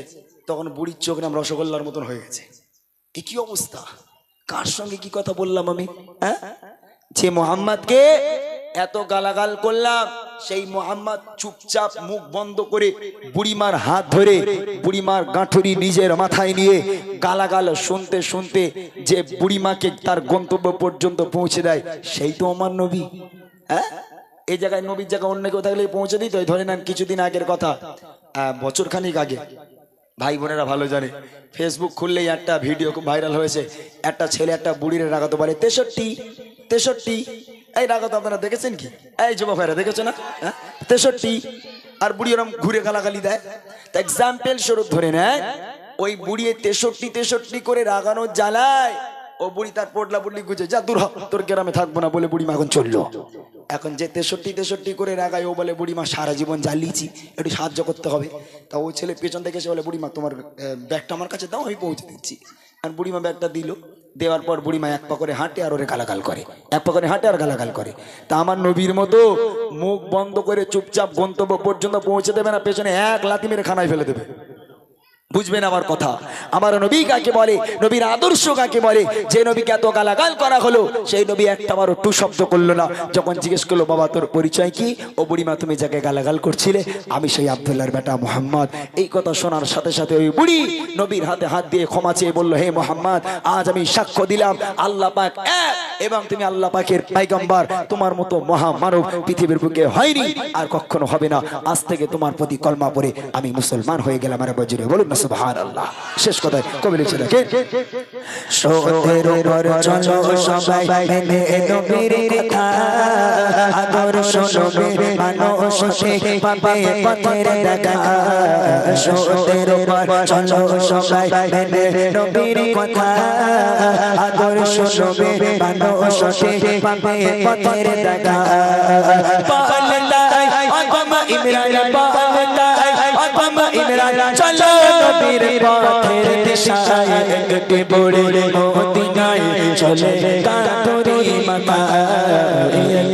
তখন বুড়ির চোখ নাম রসগোল্লার মতন হয়ে গেছে। কি অবস্থা, কার সঙ্গে কি কথা বললাম আমি, হ্যাঁ? যে মোহাম্মদকে এত গালাগাল করলাম, সেই মোহাম্মদ চুপচাপ মুখ বন্ধ করে বুড়িমার হাত ধরে বুড়িমার গাঁঠুরি নিজের মাথায় নিয়ে গালাগাল শুনতে শুনতে যে বুড়িমাকে তার গন্তব্য পর্যন্ত পৌঁছে দেয়, সেই তো আমার নবী। হ্যাঁ, এই জায়গায় নবীর জায়গায় অন্য কেউ থাকলে পৌঁছে দিত। ধরে নেন কিছুদিন আগের কথা, বছর খানিক আগে, ভাই বোনেরা ভালো জানে, ফেসবুক খুললেই একটা ভিডিও খুব ভাইরাল হয়েছে। একটা ছেলে একটা বুড়িরে রাগাতে পারে 63। এই রাগাতে আপনারা দেখেছেন কি? এই যুবক ভাইরা দেখেছো না? 63। আর বুড়ি ওরম ঘুরে গালাগালি দেয়। এক্সাম্পল স্বরূপ ধরে নেয়, ওই বুড়ি 63 করে রাগানোর জ্বালায় ও বুড়ি তার পোটলা পুটলি গুজে, যা দূর হ, তোর গ্রামে থাকবো না বলে বুড়িমা এখন চললো। এখন যে 63 করে রাগায়, ও বলে বুড়িমা সারা জীবন জ্বালিয়েছি, একটু সাহায্য করতে হবে। তা ওই ছেলে পেছন থেকে এসে বলে, বুড়িমা তোমার ব্যাগটা আমার কাছে দাও, আমি পৌঁছে দিচ্ছি। আর বুড়িমা ব্যাগটা দিল, দেওয়ার পর বুড়িমা এক পা করে হাঁটে আর ওরে গালাগাল করে, এক পা করে হাঁটে আর গালাগাল করে। তা আমার নবীর মতো মুখ বন্ধ করে চুপচাপ গন্তব্য পর্যন্ত পৌঁছে দেবে না, পেছনে এক লাথি মেরে খানায় ফেলে দেবে। বুঝবেন আমার কথা, আমার নবী কাকে বলে, নবীর আদর্শ কাকে বলে। যে নবীকে এত গালাগাল করা হলো, সেই নবী একটা বারও টু শব্দ করলো না। যখন জিজ্ঞেস করলো, বাবা তোর পরিচয় কি? ও বুড়িমা তুমি যাকে গালাগাল করছিলে, আমি সেই আব্দুল্লাহর বেটা মোহাম্মদ। এই কথা শোনার সাথে সাথে ওই বুড়ি নবীর হাতে হাত দিয়ে ক্ষমা চেয়ে বললো, হে মোহাম্মদ, আজ আমি সাক্ষ্য দিলাম আল্লাহ পাক এক এবং তুমি আল্লাহ পাকের পয়গম্বর। তোমার মতো মহামানব পৃথিবীর বুকে হয়নি আর কখনো হবে না। আজ থেকে তোমার প্রতি কলমা পড়ে আমি মুসলমান হয়ে গেলাম। আর বজরে বলুন না সুবহানাল্লাহ। শেষ কথায় কবি লিখছে দেখেন, সতের উপর চলো সবাই মেনে নবীর কথা, আদর্শ নবীর মানুষ সে পাবে পথের দেখা। সতের উপর চলো সবাই মেনে নবীর কথা, আদর্শ নবীর মানুষ সে পাবে পথের দেখা। পাল্লাই আদম ইমরান, পাল্লাই আদম ইমরান, চলো নবীর পথের দিশায়, একটি বুড়ি মদিনায় চলে কাঠরি মাথা,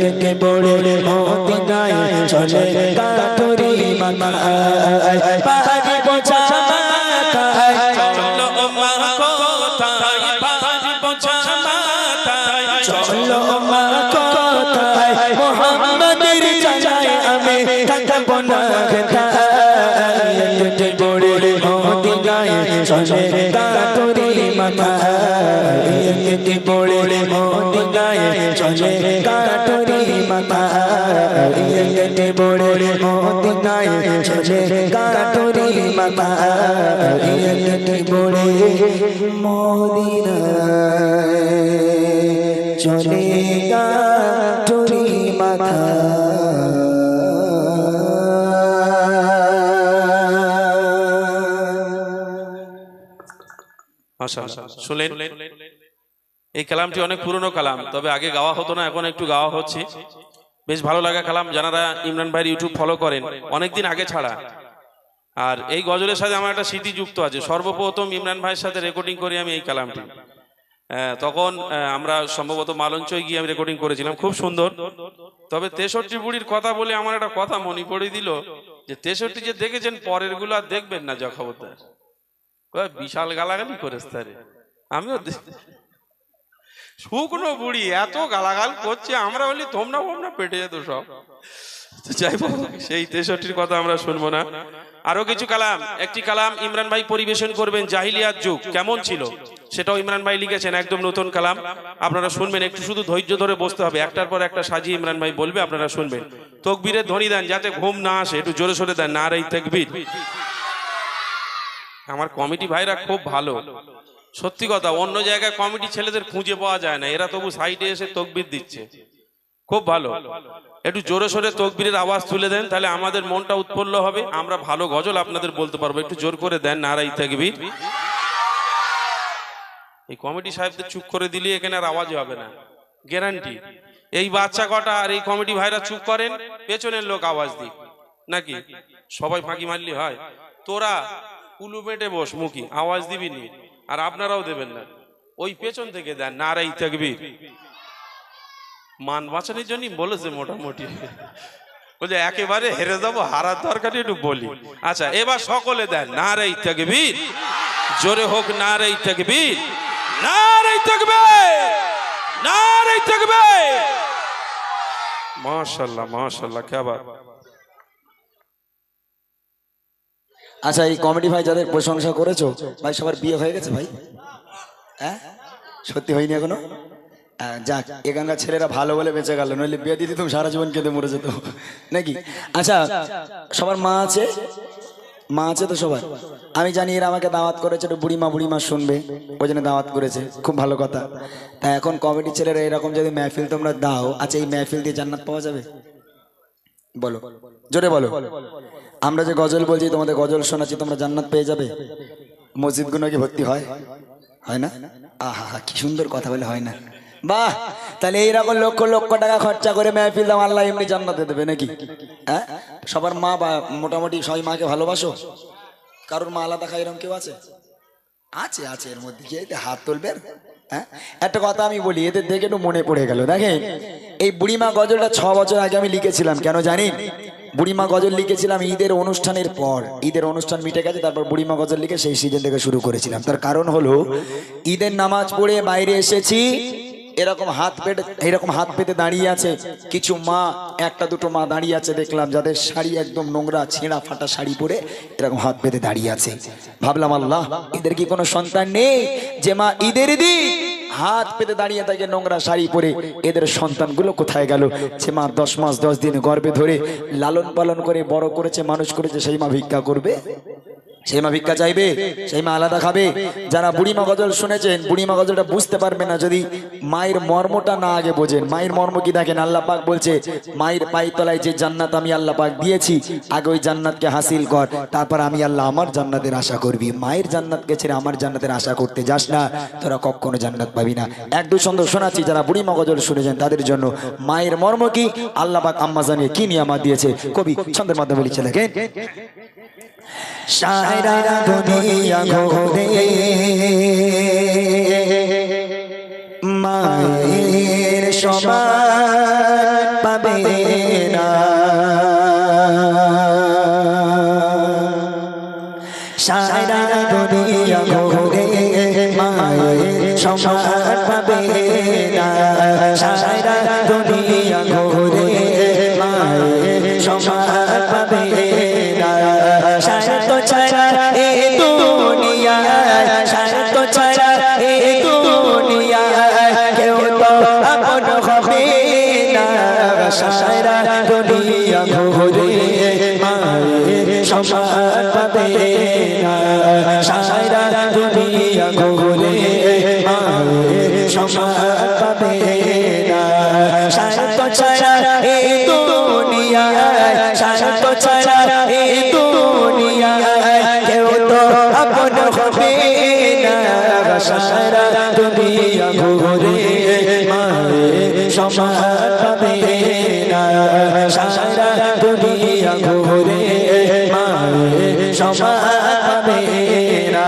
একটি বুড়ি মদিনায় চলে কাঠরি মাথা, পাহাড়ি বোঝা মাথায় চলো মা কোথায়, পাহাড়ি বোঝা মাথায় চলো মা কোথায়, মোহাম্মদের চাচায় আমি থাকবো না কোথায়, একটি বুড়ি মদিনায় চলে কাটুরি মাথা একটি পড়ে মদিনায় চলে কাটুরি মাথা একটি পড়ে মদিনায় চলে কাটুরি মাথা একটি পড়ে মদিনায় চলে কাটুরি মাথা। মাশাআল্লাহ, শুনলেন এই কালামটি অনেক পুরনো কালাম, তবে আগে গাওয়া হতো না, এখন একটু গাওয়া হচ্ছে। বেশ ভালো লাগা কালাম। যারা ইমরান ভাইয়ের ইউটিউব ফলো করেন অনেকদিন আগে ছাড়া, আর এই গজলের সাথে আমার একটা স্মৃতি যুক্ত আছে। সর্বপ্রথম ইমরান ভাইয়ের সাথে রেকর্ডিং করি আমি এই কালামটি। তখন আমরা সম্ভবত মালঞ্চই গিয়ে আমি রেকর্ডিং করেছিলাম, খুব সুন্দর। তবে 63 বুড়ির কথা বলে আমার একটা কথা মনে পড়ে দিল, যে 63 যে দেখেছেন পরের গুলো আর দেখবেন না, যা খবরদার বিশাল গালাগালি করেছে তারে। আমিও শুকনো বুড়ি এত গালাগাল করছে, আমরা বলি তোমরা পেটে যেত সব। যাই হোক, সেই 63 কথা আমরা শুনবো না। আরো কিছু কালাম, একটি কালাম ইমরান ভাই পরিবেশন করবেন, জাহিলিয়াত যুগ কেমন ছিল সেটাও ইমরান ভাই লিখেছেন, একদম নতুন কালাম। আপনারা শুনবেন, একটু শুধু ধৈর্য ধরে বসতে হবে, একটার পর একটা সাজিয়ে ইমরান ভাই বলবে, আপনারা শুনবেন। তকবীরের ধ্বনি দেন, যাতে ঘুম না আসে, একটু জোরে সোরে দেন, নারে তাকবীর। আমার কমিটি ভাইরা খুব ভালো, সত্যি কথা। অন্য জায়গায় কমিটি ছেলেদের খুঁজে পাওয়া যায় না, এরা তবু সাইডে এসে তকবীর দিচ্ছে, খুব ভালো। একটু জোরে সোরে তকবীরের আওয়াজ তুলে দেন, তাহলে আমাদের মনটা উৎফুল্ল হবে, আমরা ভালো গজল আপনাদের বলতে পারবো। একটু জোর করে দেন, নারে তাকবীর। এই কমিটি সাহেবদের চুপ করে দিলে এখানে আর আওয়াজ হবে না, গ্যারান্টি। এই বাচ্চা কটা আর এই কমিটি ভাইরা চুপ করেন, পেছনের লোক আওয়াজ দিক নাকি? সবাই ফাঁকি মারলি হয়? তোরা কুলু পেটে বস, মুখী আওয়াজ দিবি নি, আর আপনারাও দেবেন না, ওই পেছন থেকে দেন নারে তাকবীর। মান বাঁচানোর জন্যই বলেছে মোটামুটি, বলছে একেবারে হেরে যাবো, হারার দরকার একটু বলি। আচ্ছা, এবার সকলে দেন নারে তাকবীর, জোরে হোক নারে তাকবীর, নারে তাকবীর, নারে তাকবীর। মাশাআল্লাহ মাশাআল্লাহ, क्या बात। আচ্ছা, এই কমিটি ভাই যাদের প্রশংসা করেছো ভাই, সবার বিয়ে হয়ে গেছে ভাই? হ্যাঁ, সত্যি হয়নি এখনো? যাক, এখানকার ছেলেরা ভালো বলে বেঁচে গেল, নইলে বিয়ে দিতে তুমি সারা জীবন কেঁদে মরে যেত নাকি? আচ্ছা, সবার মা আছে? মা আছে তো সবার? আমি জানি এরা আমাকে দাওয়াত করেছে, একটু বুড়িমা শুনবে, ওই জন্য দাওয়াত করেছে, খুব ভালো কথা। তা এখন কমিটি ছেলেরা এরকম যদি মেহফিল তোমরা দাও, আচ্ছা এই মেহফিল দিয়ে জান্নাত পাওয়া যাবে? বলো, জোরে বলো। আমরা যে গজল বলছি, তোমাদের গজল শোনাচ্ছি, তোমরা জান্নাত পেয়ে যাবে? মসজিদগুলো কি ভর্তি হয়? হয় না? আহা, কি সুন্দর কথা বলে, হয় না? বাহ, তাহলে এইরকম লক্ষ লক্ষ টাকা খরচা করে মেহফিল দাও, আল্লাহ এমনি জান্নাতে দেবে নাকি? হ্যাঁ, সবার মা বা মোটামুটি সবাই মাকে ভালোবাসো? কারোর মা আলাদা খায়, এরকম কেউ আছে? আছে আছে, এর মধ্যে কি হাত তুলবে? হ্যাঁ, একটা কথা আমি বলি, এদের দেখে একটু মনে পড়ে গেল। দেখেন, এই বুড়িমা গজলটা 6 বছর আগে আমি লিখেছিলাম। কেন জানেন? বুড়িমা গজল লিখেছিলাম ঈদের অনুষ্ঠানের পর। ঈদের অনুষ্ঠান মিটে গেছে, তারপর বুড়িমা গজল লিখে সেই সিজন থেকে শুরু করেছিলাম। তার কারণ হলো, ঈদের নামাজ পড়ে বাইরে এসেছি, এরকম হাত পেতে দাঁড়িয়ে আছে কিছু মা, একটা দুটো মা দাঁড়িয়ে আছে দেখলাম, যাদের শাড়ি একদম নোংরা, ছেঁড়া ফাটা শাড়ি পরে এরকম হাত পেতে দাঁড়িয়ে আছে। ভাবলাম, আল্লাহ, এদের কি কোনো সন্তান নেই যে মা ঈদের দিন হাত পেতে দাঁড়িয়ে থাকে নোংরা শাড়ি পরে? এদের সন্তানগুলো কোথায় গেল? যে মা 10 মাস 10 দিন গর্ভে ধরে লালন পালন করে বড় করেছে, মানুষ করেছে, সেই মা ভিক্ষা করবে? সেই মা ভিক্ষা চাইবে? সেই মা আলাদা খাবে? যারা বুড়িমা গজল শুনেছেন, বুড়িমা গজলটা বুঝতে পারবে না যদি মায়ের মর্মটা না আগে বোঝেন। মায়ের মর্ম কি দেখেন, আল্লাহ পাক বলছে, মায়ের পায়ের তলায় যে জান্নাত আমি আল্লাহ পাক দিয়েছি, আগে ওই জান্নাতকে হাসিল কর, তারপর আমি আল্লাহ আমার জান্নাতের আশা করবি। মায়ের জান্নাতকে ছেড়ে আমার জান্নাতের আশা করতে যাস না, তোরা কখনো জান্নাত পাবি না। এক দুই ছন্দ শোনাচ্ছি, যারা বুড়িমা গজল শুনেছেন তাদের জন্য। মায়ের মর্ম কি, আল্লাহ পাক আম্মা জানিয়ে কি নিয়ামত দিয়েছে, কবি ছন্দের মাধ্যমে লিখে লেখেন। সারা দুনিয়া ঘুরে মায়ের সমান পাবে না, সারা দুনিয়া ঘুরে মায়ের সমান পাবে না, সারা দুনিয়া ঘুরে মায়ের সমান পাবে না। সারা তো ছাড়া এ দুনিয়া ঘুরে সমাজ পাবে না স্বার্থ ছাড়া এই দুনিয়ায় স্বার্থ ছাড়া এই দুনিয়ায় কেউ তো আপন হবে না সারা দুনিয়া ঘুরে সমাজ পাবে না সারা দুনিয়া ঘুরে সমাজ পাবে না।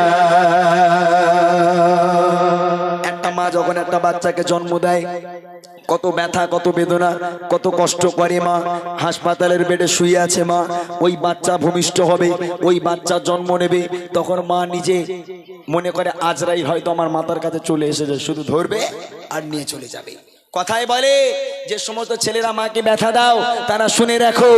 একটা মা যখন একটা বাচ্চাকে জন্ম দেয় কত ব্যথা কত বেদনা কত কষ্ট করে মা হাসপাতালের বেডে শুয়ে আছে মা ওই বাচ্চা ভূমিষ্ঠ হবে ওই বাচ্চা জন্ম নেবে তখন মা নিজে মনে করে আজরাইল হয়তো আমার মাথার কাছে চলে এসেছে শুধু ধরবে আর নিয়ে চলে যাবে কথায় বলে যে সমস্ত ছেলেরা মাকে ব্যথা দাও তারা শুনে রাখো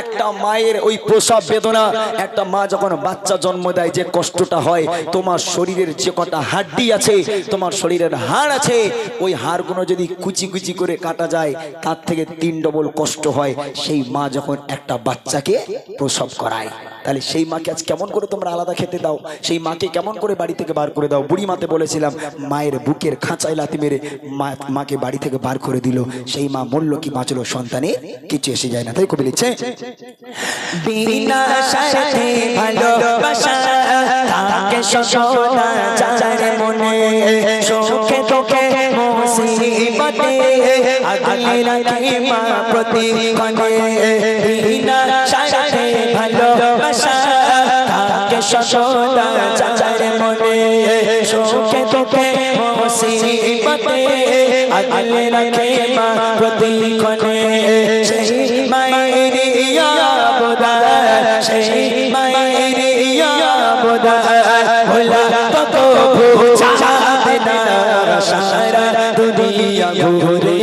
একটা মায়ের ওই প্রসব বেদনা একটা মা যখন বাচ্চা জন্ম দেয় যে কষ্টটা হয় তোমার শরীরের যে কটা হাড্ডি আছে তোমার শরীরের হাড় আছে ওই হাড়গুলো যদি কুচি কুচি করে কাটা যায় তার থেকে 3 ডবল কষ্ট হয় সেই মা যখন একটা বাচ্চাকে প্রসব করায় তাহলে সেই মাকে আজ কেমন করে তোমরা আলাদা খেতে দাও সেই মাকে কেমন করে বাড়ি থেকে বার করে দাও বুড়ি মাতে বলেছিলাম মায়ের বুকের খাঁচায় লাথি মেরে মাকে বাড়ি থেকে বার করে দিল সেই মা বলল কি বাঁচলো সন্তানে কিছু এসে যায় না তাই কবি লিখছে বিনা সাথে ভালোবাসা থাকে সসনা চাচারে মনে সুখে দুঃখে মুসিবতে আগলে রাখে মা প্রতিক্ষণে বিনা সাথে ভালোবাসা থাকে সসনা চাচারে মনে সুখে দুঃখে মুসিবতে আগলে রাখে মা প্রতিক্ষণে সেই মায়ের ইয়াবদা সেই মায়ের ইয়াবদা ভোলা কত বুঝাবে না সারা দুনিয়া ঘুরে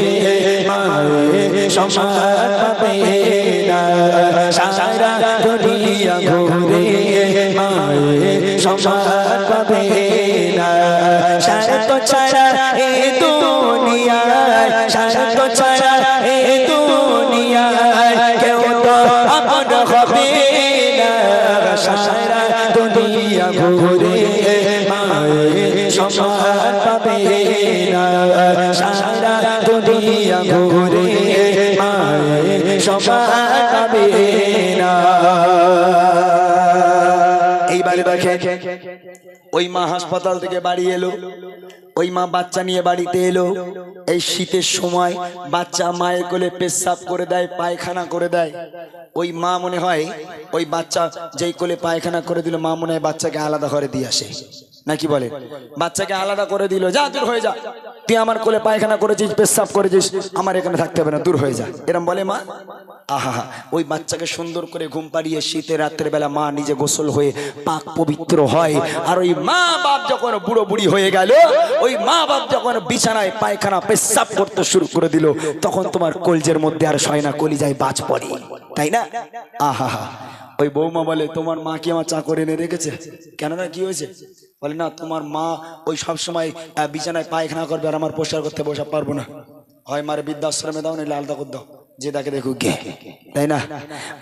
মায়ের সমাজ পাবে না সারা দুনিয়া ঘুরে মায়ের সমাজ পাবে না স্বার্থ ছাড়া এই দুনিয়ায় স্বার্থ ছাড়া এই দুনিয়ায় কেউ তো আপন হবে না সারা দুনিয়া ঘুরে মায়ের সমাজ পাবে না সারা দুনিয়া ঘুরে মায়ের সমাজ পাবে না। এইবারে দেখেন ওই মা হাসপাতাল থেকে বাড়ি এলো ওই মা বাচ্চা নিয়ে বাড়িতে এলো এই শীতের সময় বাচ্চা মায়ের কোলে পেশাব করে দেয় পায়খানা করে দেয় ওই মা মনে হয় ওই বাচ্চা যেই কোলে পায়খানা করে দিল মা মনে হয় বাচ্চাকে আলাদা করে দিয়ে আসে নাকি বলে বাচ্চাকে আলাদা করে দিল যা দূর হয়ে যা তুই আমার কোলে পায়খানা করেছিস পেশাব করেছিস আমার এখানে থাকতে হবে না দূর হয়ে যা এরম বলে মা আহা ওই বাচ্চাকে সুন্দর করে ঘুম পাড়িয়ে শীতে রাত্রের বেলা মা নিজে গোসল হয়ে পাক পবিত্র হয় আর ওই মা বাপ যখন বুড়ো বুড়ি হয়ে গেল ওই মা বাপ যখন বিছানায় পায়খানা পেশাব করতে শুরু করে দিল তখন তোমার কলজের মধ্যে আর সয় না কলিজায় বাজ পড়ে তাই না আহা ওই বৌমা বলে তোমার মা কি আমার চাকর এনে রেখেছে কেননা কি হয়েছে বলে না তোমার মা ওই সব সময় বিছানায় পায়খানা করবে আর আমার পরিষ্কার করতে বসে পারবো না হয় মারে বৃদ্ধাশ্রমে দাও না আলাদা করে দাও যে তাকে দেখুক গে তাই না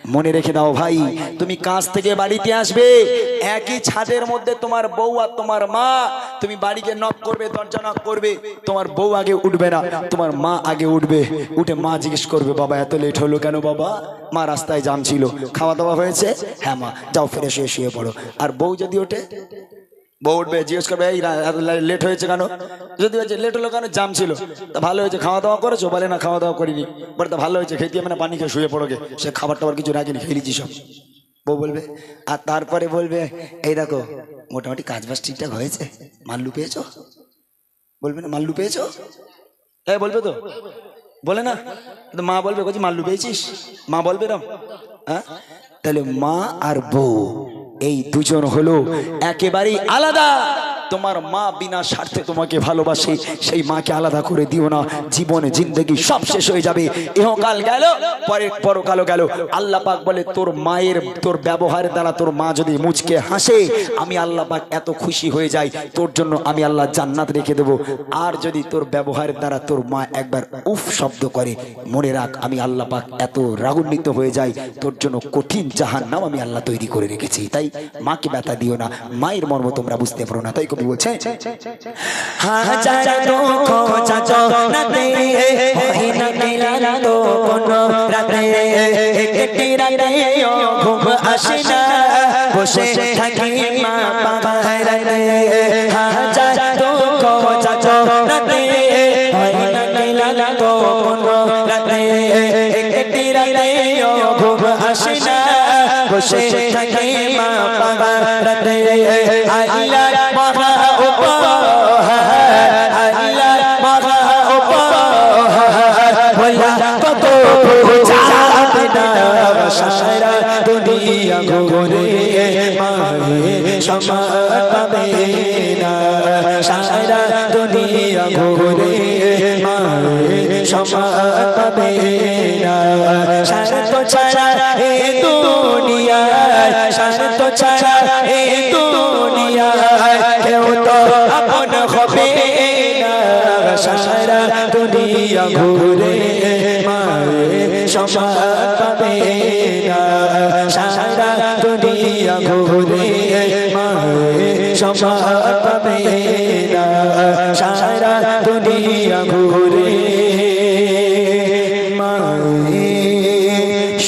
মনে রেখে দাও ভাই তুমি কাজ থেকে বাড়িতে আসবে একই ছাদের মধ্যে তোমার বউ আর তোমার মা তুমি বাড়িকে নক করবে দরজা নক করবে তোমার বউ আগে উঠবে না তোমার মা আগে উঠবে উঠে মা জিজ্ঞেস করবে বাবা এত লেট হলো কেন বাবা মা রাস্তায় জাম ছিল খাওয়া দাওয়া হয়েছে হ্যাঁ মা যাও ফ্রেশ হয়ে শুয়ে পড়ো আর বউ যদি ওঠে বউ উঠবে জিজ্ঞেস করবে এই লেট হয়েছে কেন যদি হয়েছে লেট হলো কেন জাম ছিল তা ভালো হয়েছে খাওয়া দাওয়া করেছো বলে না খাওয়া দাওয়া করিনি বলে তা ভালো হয়েছে খেতে মানে পানি খেয়ে শুয়ে পড়োগে সে খাবার টাবার কিছু রাখিনি খেয়ে নিচ্ছি সব বউ বলবে আর তারপরে বলবে এই দেখো মোটামুটি কাজ বাজ ঠিকঠাক হয়েছে মাল্লু পেয়েছো বলবে না মাল্লু পেয়েছো হ্যাঁ বলবে তো বলে না মা বলবে বলছি মাল্লু পেয়েছিস মা বলবে এরম হ্যাঁ তাহলে মা আর বউ এই দুজন হলো একেবারেই আলাদা তোমার মা বিনা স্বার্থে তোমাকে ভালোবাসে সেই মাকে আলাদা করে দিও না জীবনে জিন্দেগি সব শেষ হয়ে যাবে ইহকাল গেল পরকালও গেল আল্লাহ পাক বলে তোর মায়ের তোর ব্যবহারের দ্বারা তোর মা যদি মুচকে হাসে আমি আল্লাহ পাক এত খুশি হয়ে যাই তোর জন্য আমি আল্লাহ জান্নাত রেখে দেব আর যদি তোর ব্যবহারের দ্বারা তোর মা একবার উফ শব্দ করে মনে রাখ আমি আল্লাহ পাক এত রাগান্বিত হয়ে যাই তোর জন্য কঠিন জাহান্নাম আমি আল্লাহ তৈরি করে রেখেছি তাই মাকে ব্যথা দিও না মায়ের মর্ম তোমরা বুঝতে পারো না তাই কবি বলছে হাজার দুঃখ যাতনাতে হয় না ক্লান্ত কোনো রাতে, একটি রাতে ঘুম আসে না বসে থাকি মা পাহাড়ে। হাজার দুঃখ যাতনাতে হয় না ক্লান্ত কোনো রাতে, একটি রাতে ঘুম আসে না বসে থাকি মা পাহাড়ে। আল্লাহ মহা উপহার, আল্লাহ মহা উপহার, বলা কত যাবে না সারা দুনিয়া ঘুরে মায়ে সমান পাবে না, সারা দুনিয়া ঘুরে মায়ে সমান পাবে না। স্বার্থ ছাড়া এ দুনিয়ায়, স্বার্থ ছাড়া এ দুনিয়ায় কেউ তো আপন হবে না, সারা দুনিয়া ঘুরে মায়ে সমান পাবে না, সারা দুনিয়া ঘুরে মায়ে সমান পাবে না, সারা দুনিয়া ঘুরে মায়ে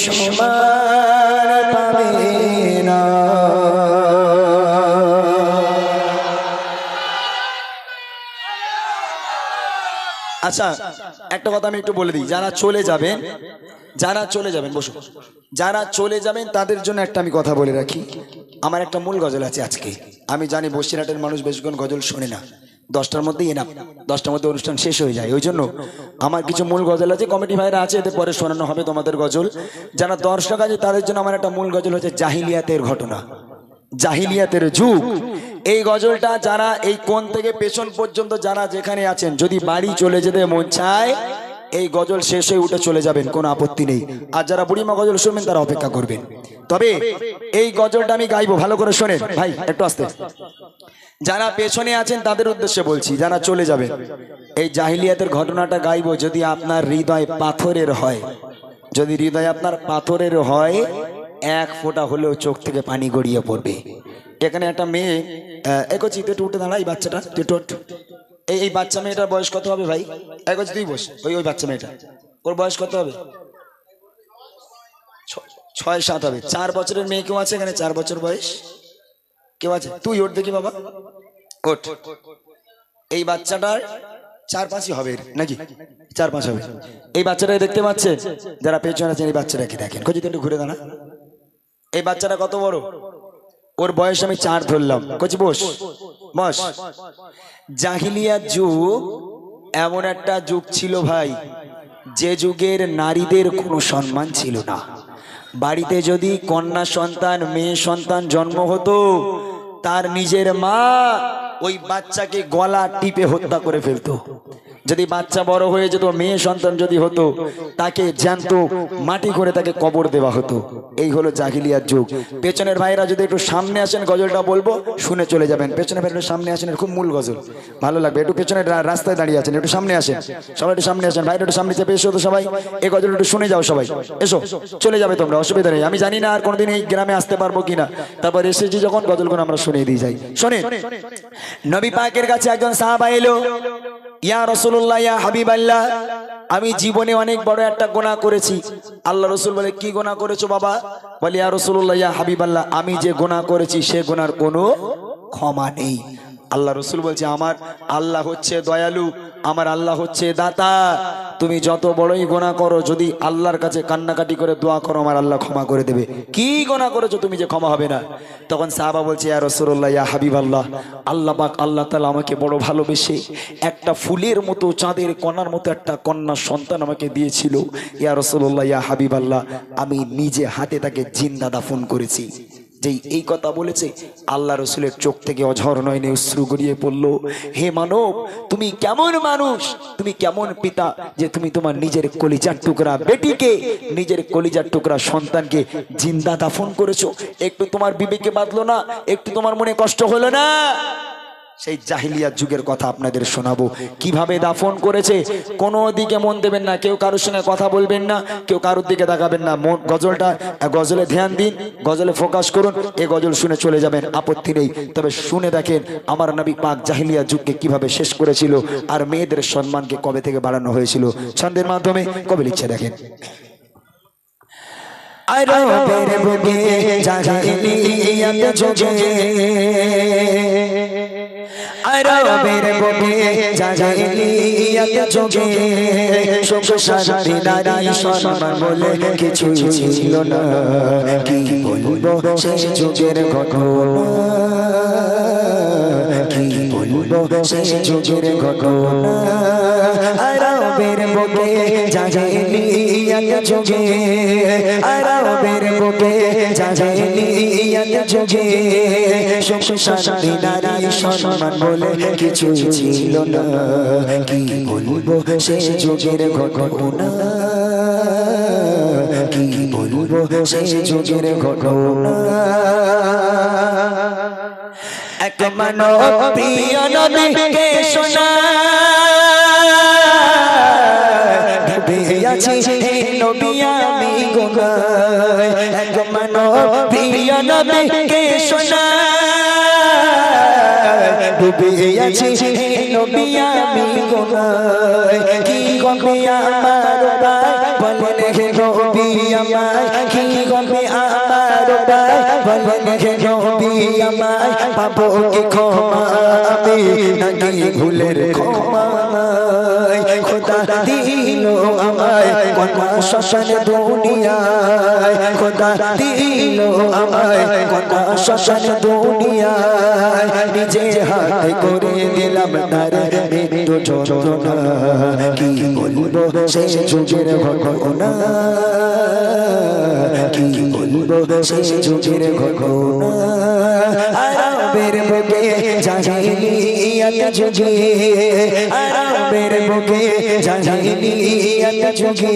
সমান পাবে না। আচ্ছা একটা কথা আমি একটু বলে দিই, যারা চলে যাবেন, যারা চলে যাবেন বসুন, যারা চলে যাবেন তাদের জন্য একটা আমি কথা বলে রাখি। আমার একটা মূল গজল আছে আজকে। আমি জানি বসিরহাটের মানুষ বেশিক্ষণ গজল শোনে না, 10টার মধ্যেই এনাম, 10টার মধ্যে অনুষ্ঠান শেষ হয়ে যায়। ওই জন্য আমার কিছু মূল গজল আছে, কমিটি ভাইরা আছে, এতে পরে শোনানো হবে তোমাদের গজল। যারা দর্শক আছে তাদের জন্য আমার একটা মূল গজল হচ্ছে জাহিলিয়াতের ঘটনা, জাহিলিয়াতের যুগ। এই গজলটা যারা এই কোণ থেকে পেছন পর্যন্ত যারা যেখানে আছেন, যদি বাড়ি চলে যেতে মন চায় এই গজল শেষ হয়ে উঠে চলে যাবেন, কোনো আপত্তি নেই। আর যারা বুড়িমা গজল শুনবেন তারা অপেক্ষা করবেন। তবে এই গজলটা আমি গাইবো, ভালো করে শোনেন ভাই, একটু আস্তে। যারা পেছনে আছেন তাদের উদ্দেশ্যে বলছি, যারা চলে যাবেন এই জাহিলিয়াতের ঘটনাটা গাইবো। যদি আপনার হৃদয় পাথরের হয়, যদি হৃদয় আপনার পাথরের হয়, এক ফোঁটা হলেও চোখ থেকে পানি গড়িয়ে পড়বে। এখানে একটা মেয়ে একচি, তুই উঠে দাঁড়া, এই বাচ্চাটা তুই টোট, এই বাচ্চা মেয়েটার বয়স কত হবে ভাই? একচি তুই বস, ওই বাচ্চা মেয়েটা, ওর বয়স কত হবে? 6-7 হবে। 4 বছরের মেয়ে কেউ আছে এখানে? 4 বছর বয়স কেউ আছে? তুই ওঠ দেখি বাবা, ওঠ। এই বাচ্চাটার 4-5 হবে নাকি? 4-5 হবে। এই বাচ্চাটা দেখতে পাচ্ছেন, যারা পেছনে আছেন এই বাচ্চাটাকে দেখেন, কচি একটু ঘুরে দাঁড়া। এই বাচ্চাটা কত বড়? ওর বয়স আমি 4 ধরলাম। কচি বস, বস। জাহিলিয়াত যুগ এমন একটা যুগ ছিল ভাই, যে যুগের নারীদের কোনো সম্মান ছিল না। বাড়িতে যদি কন্যা সন্তান, মেয়ে সন্তান জন্ম হতো, তার নিজের মা ওই বাচ্চাকে গলা টিপে হত্যা করে ফেলতো। যদি বাচ্চা বড় হয়ে যেত, মেয়ে সন্তান যদি হতো, তাকে জ্যান্ত মাটি করে তাকে কবর দেওয়া হতো। এই হলো জাহিলিয়াত যুগ। পেছনের ভাইরা যদি একটু সামনে আসেন, গজলটা বলবো, শুনে চলে যাবেন। পেছনে ভাইরা সামনে আসেন, খুব মূল গজল, ভালো লাগবে। একটু পেছনের রাস্তায় দাঁড়িয়ে আছেন, একটু সামনে আসেন, সবাই একটু সামনে আসেন। ভাইরা একটু সামনে চেপে এসো তো সবাই, এই গজল একটু শুনে যাও সবাই, এসো, চলে যাবে তোমরা, অসুবিধা নেই। আমি জানি না আর কোনোদিন এই গ্রামে আসতে পারবো কিনা, তারপর এসেছি যখন গজলগুলো আমরা শুনিয়ে দিয়ে যাই। শোনেন, নবী পাকের কাছে একজন সাহাবা এলো, ইয়া রাসূলুল্লাহ, ইয়া হাবিবাল্লাহ, আমি জীবনে অনেক বড় একটা গুনাহ করেছি। আল্লাহ রাসূল বলে, কি গুনাহ করেছো বাবা? বলে, ইয়া রাসূলুল্লাহ, ইয়া হাবিবাল্লাহ, আমি যে গুনাহ করেছি সে গুনার কোনো ক্ষমা নেই। আল্লাহ রাসূল বলছে, আমার আল্লাহ হচ্ছে দয়ালু, আমার আল্লাহ হচ্ছে দাতা। তুমি যত বড়ই গুনাহ করো, যদি আল্লাহর কাছে কান্নাকাটি করে দোয়া করো, আমার আল্লাহ ক্ষমা করে দেবে। কি গুনাহ করেছো তুমি যে ক্ষমা হবে না? তখন সাহাবা বলছে, ইয়া রাসূলুল্লাহ, ইয়া হাবিবাল্লাহ, আল্লাহ পাক আল্লাহ তাআলা আমাকে বড় ভালোবেসে একটা ফুলের মতো, চাঁদের কণার মতো একটা কন্যা সন্তান আমাকে দিয়েছিল। ইয়া রাসূলুল্লাহ, ইয়া হাবিবাল্লাহ, আমি নিজে হাতে তাকে জিন্দা দাফন করেছি। যেই এই কথা বলেছে, আল্লাহ রসুলের চোখ থেকে অঝর নয়নে অশ্রু গড়িয়ে পড়ল। হে মানব, তুমি কেমন মানুষ, তুমি কেমন পিতা, যে তুমি তোমার নিজের কলিজার টুকরা বেটিকে, নিজের কলিজার টুকরা সন্তানকে জিন্দা দাফন করেছো? একটু তোমার বিবেকে বাঁধলো না? একটু তোমার মনে কষ্ট হলো না? সেই জাহিলিয়া যুগের কথা আপনাদের শোনাবো, কিভাবে দাফন করেছে। কোনো দিকে মন দেবেন না, কেউ কারোর সঙ্গে কথা বলবেন না, কেউ কারোর দিকে তাকাবেন না। গজলে ধ্যান দিন, গজলে ফোকাস করুন, এ গজল শুনে চলে যাবেন, আপত্তি নেই। তবে শুনে দেখেন আমার নবী পাক জাহিলিয়া যুগকে কিভাবে শেষ করেছিল, আর মেয়েদের সম্মানকে কবে থেকে বাড়ানো হয়েছিল। ছন্দের মাধ্যমে কবে লিখছে দেখেন। আরবের বুকে জাহিলিয়াত যুগে, আরবের বুকে জাহিলিয়াত যুগে সুখ শান্তি নারী সম্মান বলে কিছু ছিল না। কি বলবো সেই যুগের ঘটনা, কি বলবো সেই যুগের ঘটনা। আরবের বুকে জাহিলিয়াত যুগে, আরবের বুকে জাহিলিয়াত যুগে সুখ শান্তি নারী সম্মান বলে কিছু ছিল না। কি বলবো সেই যুগের ঘটনা, কি বলবো সেই যুগের ঘটনা। এক মানব প্রিয় নবীকে শোনা আছি হে নবী আমি গুনাহ। এক মানব প্রিয় নবীকে শোনা ডুবে আছি হে নবী আমি গুনাহ। কি গবে আমার ভাই বলেন হে নবী আমায়, কি গবে আমার ভাই বলেন হে নবী আমায়। পাবো কি ক্ষমা আমি নাকি ভুলের ক্ষমা, খোদা দিল আমায় কোনা শ্মশান দুনিয়ায়, খোদা দিল আমায় কোনা শ্মশান দুনিয়ায়। নিজে হাতে করে দিলাম তার মৃত্যু যন্ত্রণা। কি বলবো সেই যুগের ঘটনা, কি বলবো সেই যুগের ঘটনা। আরবের বুকে জাহিলিয়াত যুগে, আরবের বুকে জাহিলিয়াত যুগে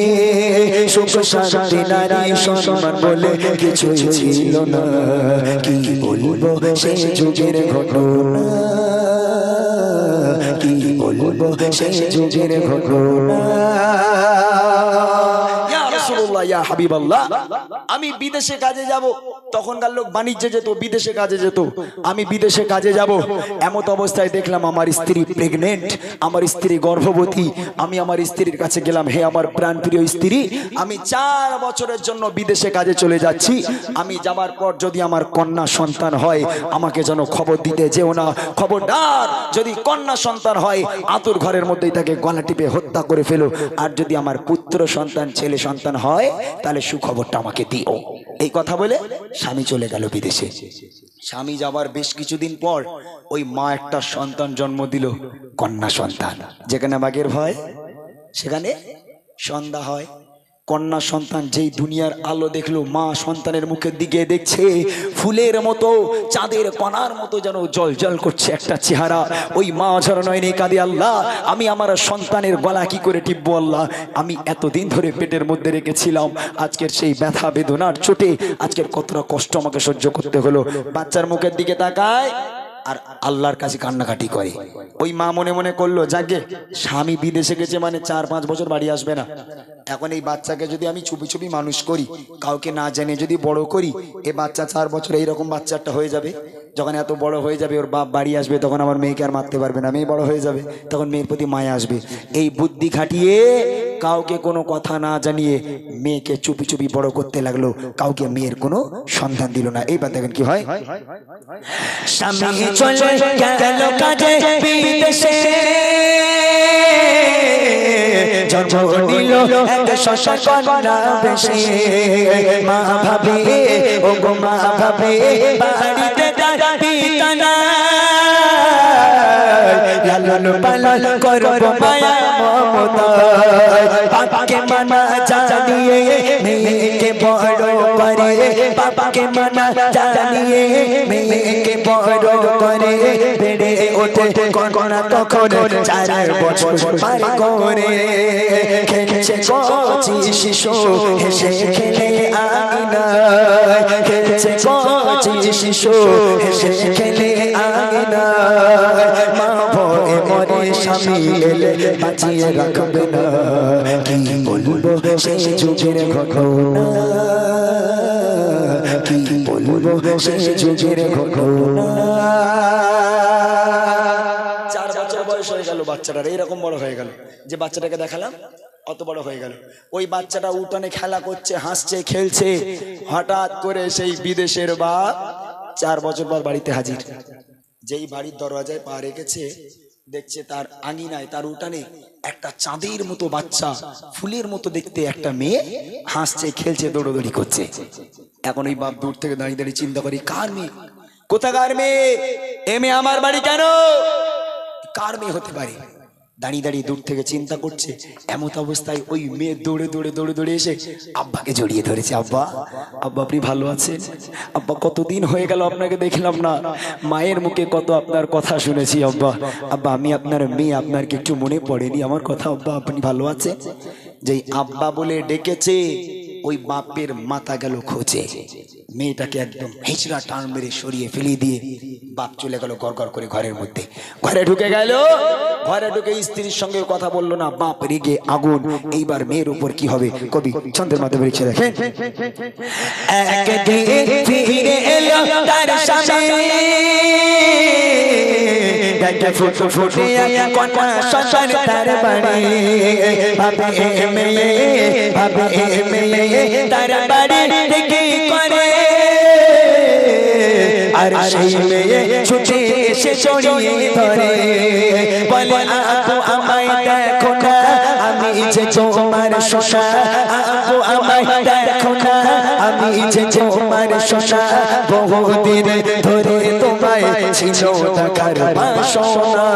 সুখ শান্তি নারী সম্মান বলে কিছু ছিল না। কি বলবো সেই যুগের ঘটনা, কি বলবো সেই যুগের ঘটনা। ইয়া হাবিবাল্লাহ, আমি বিদেশে কাজে যাব, তখনকার লোক বাণিজ্যে যেত, বিদেশে কাজে যেত। আমি বিদেশে কাজে যাব, এমত অবস্থায় দেখলাম আমার স্ত্রী প্রেগনেন্ট, আমার স্ত্রী গর্ভবতী। আমি আমার স্ত্রীর কাছে গেলাম, হে আমার প্রাণপ্রিয় স্ত্রী, আমি 4 বছরের জন্য বিদেশে কাজে চলে যাচ্ছি। আমি যাবার পর যদি আমার কন্যা সন্তান হয় আমাকে যেন খবর দিতে যেও না। খবরদার, যদি কন্যা সন্তান হয় আতুর ঘরের মধ্যেই তাকে গলা টিপে হত্যা করে ফেলো। আর যদি আমার পুত্র সন্তান ছেলে সন্তান হয় তাহলে সুখবরটা আমাকে দিও। এই কথা বলে স্বামী চলে গেল বিদেশে। স্বামী যাবার বেশ কিছুদিন পর ওই মা একটা সন্তান জন্ম দিল, কন্যা সন্তান। যেখানে বাঘের ভয় সেখানে সন্ধ্যা হয়। কন্যা সন্তান যেই দুনিয়ার আলো দেখলো, মা সন্তানের মুখের দিকে দেখছে, ফুলের মতো চাঁদের কণার মতো যেন জল জল করছে একটা চেহারা। ওই মা ঝরনয়নে কাঁদে, আল্লাহ আমি আমার সন্তানের গলা কি করে টিপবো। আল্লাহ আমি এতদিন ধরে পেটের মধ্যে রেখেছিলাম, আজকের সেই ব্যথা বেদনার চোটে আজকের কতটা কষ্ট আমাকে সহ্য করতে হলো। বাচ্চার মুখের দিকে তাকায় আর আল্লাহর কাছে কান্নাকাটি করে। ওই মা মনে মনে করলো, যাকে স্বামী বিদেশে গেছে মানে 4-5 বছর বাড়ি আসবে না। এখন এই বাচ্চাকে যদি আমি চুপি চুপি মানুষ করি, কাউকে না জেনে যদি বড় করি, এ বাচ্চা 4 বছর এইরকম বাচ্চাটা হয়ে যাবে। যখন এত বড় হয়ে যাবে, ওর বাপ বাড়ি আসবে, তখন আমার মেয়েকে আর মারতে পারবে না। মেয়ে বড় হয়ে যাবে, তখন মেয়ের প্রতি মায়া আসবে। এই বুদ্ধি খাটিয়ে কাউকে কোনো কথা না জানিয়ে মেয়েকে চুপি চুপি বড় করতে লাগলো। কাউকে মেয়ের কোনো সন্ধান দিল না। এইবার দেখেন কি হয়। স্বামী চলে গেল কাজে বিদেশে, জন্ম নিল এক শশা কন্যা বেশে। মা ভাবে, ও গো মা ভাবে, বাড়িতে তার পিতা নাই, লালন পালন করব মায়া মমতায়। বাবাকে মানা জানিয়ে মেয়েকে বড় করে, বাবাকে মানা জানিয়ে মেয়েকে বড় করে। বেড়ে ওঠে কন্যা তখন 4 বছর পার করে। খেলছে কচি শিশু হেসে খেলে আঙিনায়, খেলছে কচি শিশু হেসে খেলে আঙিনায়। মরে স্বামী এলে বাঁচিয়ে রাখবে না কি বলবো সেই যুগের ঘটনা কি বলবো সেই যুগের ঘটনা 4 বছর বয়স হয়ে গেল বাচ্চাটার এইরকম বড় হয়ে গেল যে বাচ্চাটাকে দেখালাম অত বড় হয়ে গেল ওই বাচ্চাটা উঠানে খেলা করছে হাসছে খেলছে হঠাৎ করে সেই বিদেশের বাপ 4 বছর পর বাড়িতে হাজির যেই বাড়ির দরজায় পা রেখেছে দেখছে তার আঙিনায় তার উঠানে একটা চাঁদের মতো বাচ্চা ফুলের মতো দেখতে একটা মেয়ে হাসছে খেলছে দৌড়দৌড়ি করছে এখন ওই বাপ দূর থেকে দাঁড়িয়ে দাঁড়িয়ে চিন্তা করি কার মেয়ে কোথাকার মেয়ে এ মেয়ে আমার বাড়ি কেন কার মেয়ে হতে পারে দাঁড়িয়ে দাঁড়িয়ে দূর থেকে চিন্তা করছে এমত অবস্থায় ওই মেয়ে দৌড়ে দৌড়ে দৌড়ে দৌড়ে এসে আব্বাকে জড়িয়ে ধরেছে আব্বা আব্বা আপনি ভালো আছেন আব্বা কতদিন হয়ে গেল আপনাকে দেখলাম না মায়ের মুখে কত আপনার কথা শুনেছি আব্বা আব্বা আমি আপনার মেয়ে আপনার কি একটু মনে পড়েনি আমার কথা আব্বা আপনি ভালো আছেন যেই আব্বা বলে ডেকেছে ওই বাপের মাথা গেল খোঁজে মেয়েটাকে একদম হেঁচড়া টান মেরে সরিয়ে ফেলে দিয়ে বাপ চলে গেল গড়গড় করে ঘরের মধ্যে ঘরে ঢুকে গেল ঘরে ঢুকে স্ত্রীর সঙ্গে কথা বললো না বাপ রেগে আগুন এইবার মেয়ের উপর কি হবে কবি ছন্দের মাধ্যমে লিখে দেখেন ফিরে এলো তার স্বামী ফুটে ফুটে কন্যা সন্তান তার বাড়ি ভাবে মেয়ে তার বাড়ি থেকে করে আর সেই মেয়ে ছুটে এসে জড়িয়ে ধরে বলে আপু আমায় দেখো না আমি যে তোমার শোষা আপু আমায় দেখো না আমি যে তোমার শোষা বহুদিন ধরে তোমায় ছিল দেখার বাসনা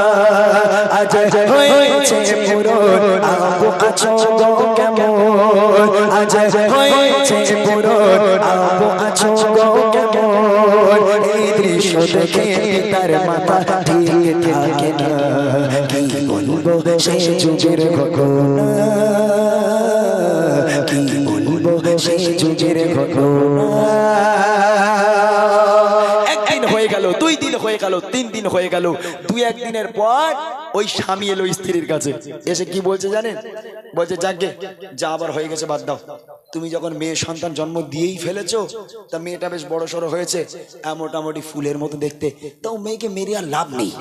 আজ হয়েছে পুরন আপু আছো গো কেমন আজ হয়েছে পুরন আপু আছো গো কেমন এই দৃশ্য দেখে তার মাথা ঠিক থাকে না কি বলবো সেই যুগের ঘটনা কি বলবো সেই যুগের ঘটনা একদিন হয়ে গেল 2 দিন হয়ে গেল 3 দিন হয়ে গেল 2-1 দিনের পর ওই স্বামী এলো স্ত্রীর কাছে এসে কি বলছে জানেন বলছে যাকে যা আবার হয়ে গেছে বাদ দাও তুমি যখন মেয়ে সন্তান জন্ম দিয়েই ফেলেছো তা মেয়েটা বেশ বড় সড়ো হয়েছে মোটামুটি ফুলের মতো দেখতে তাও মেয়েকে মেরে আর লাভ নেই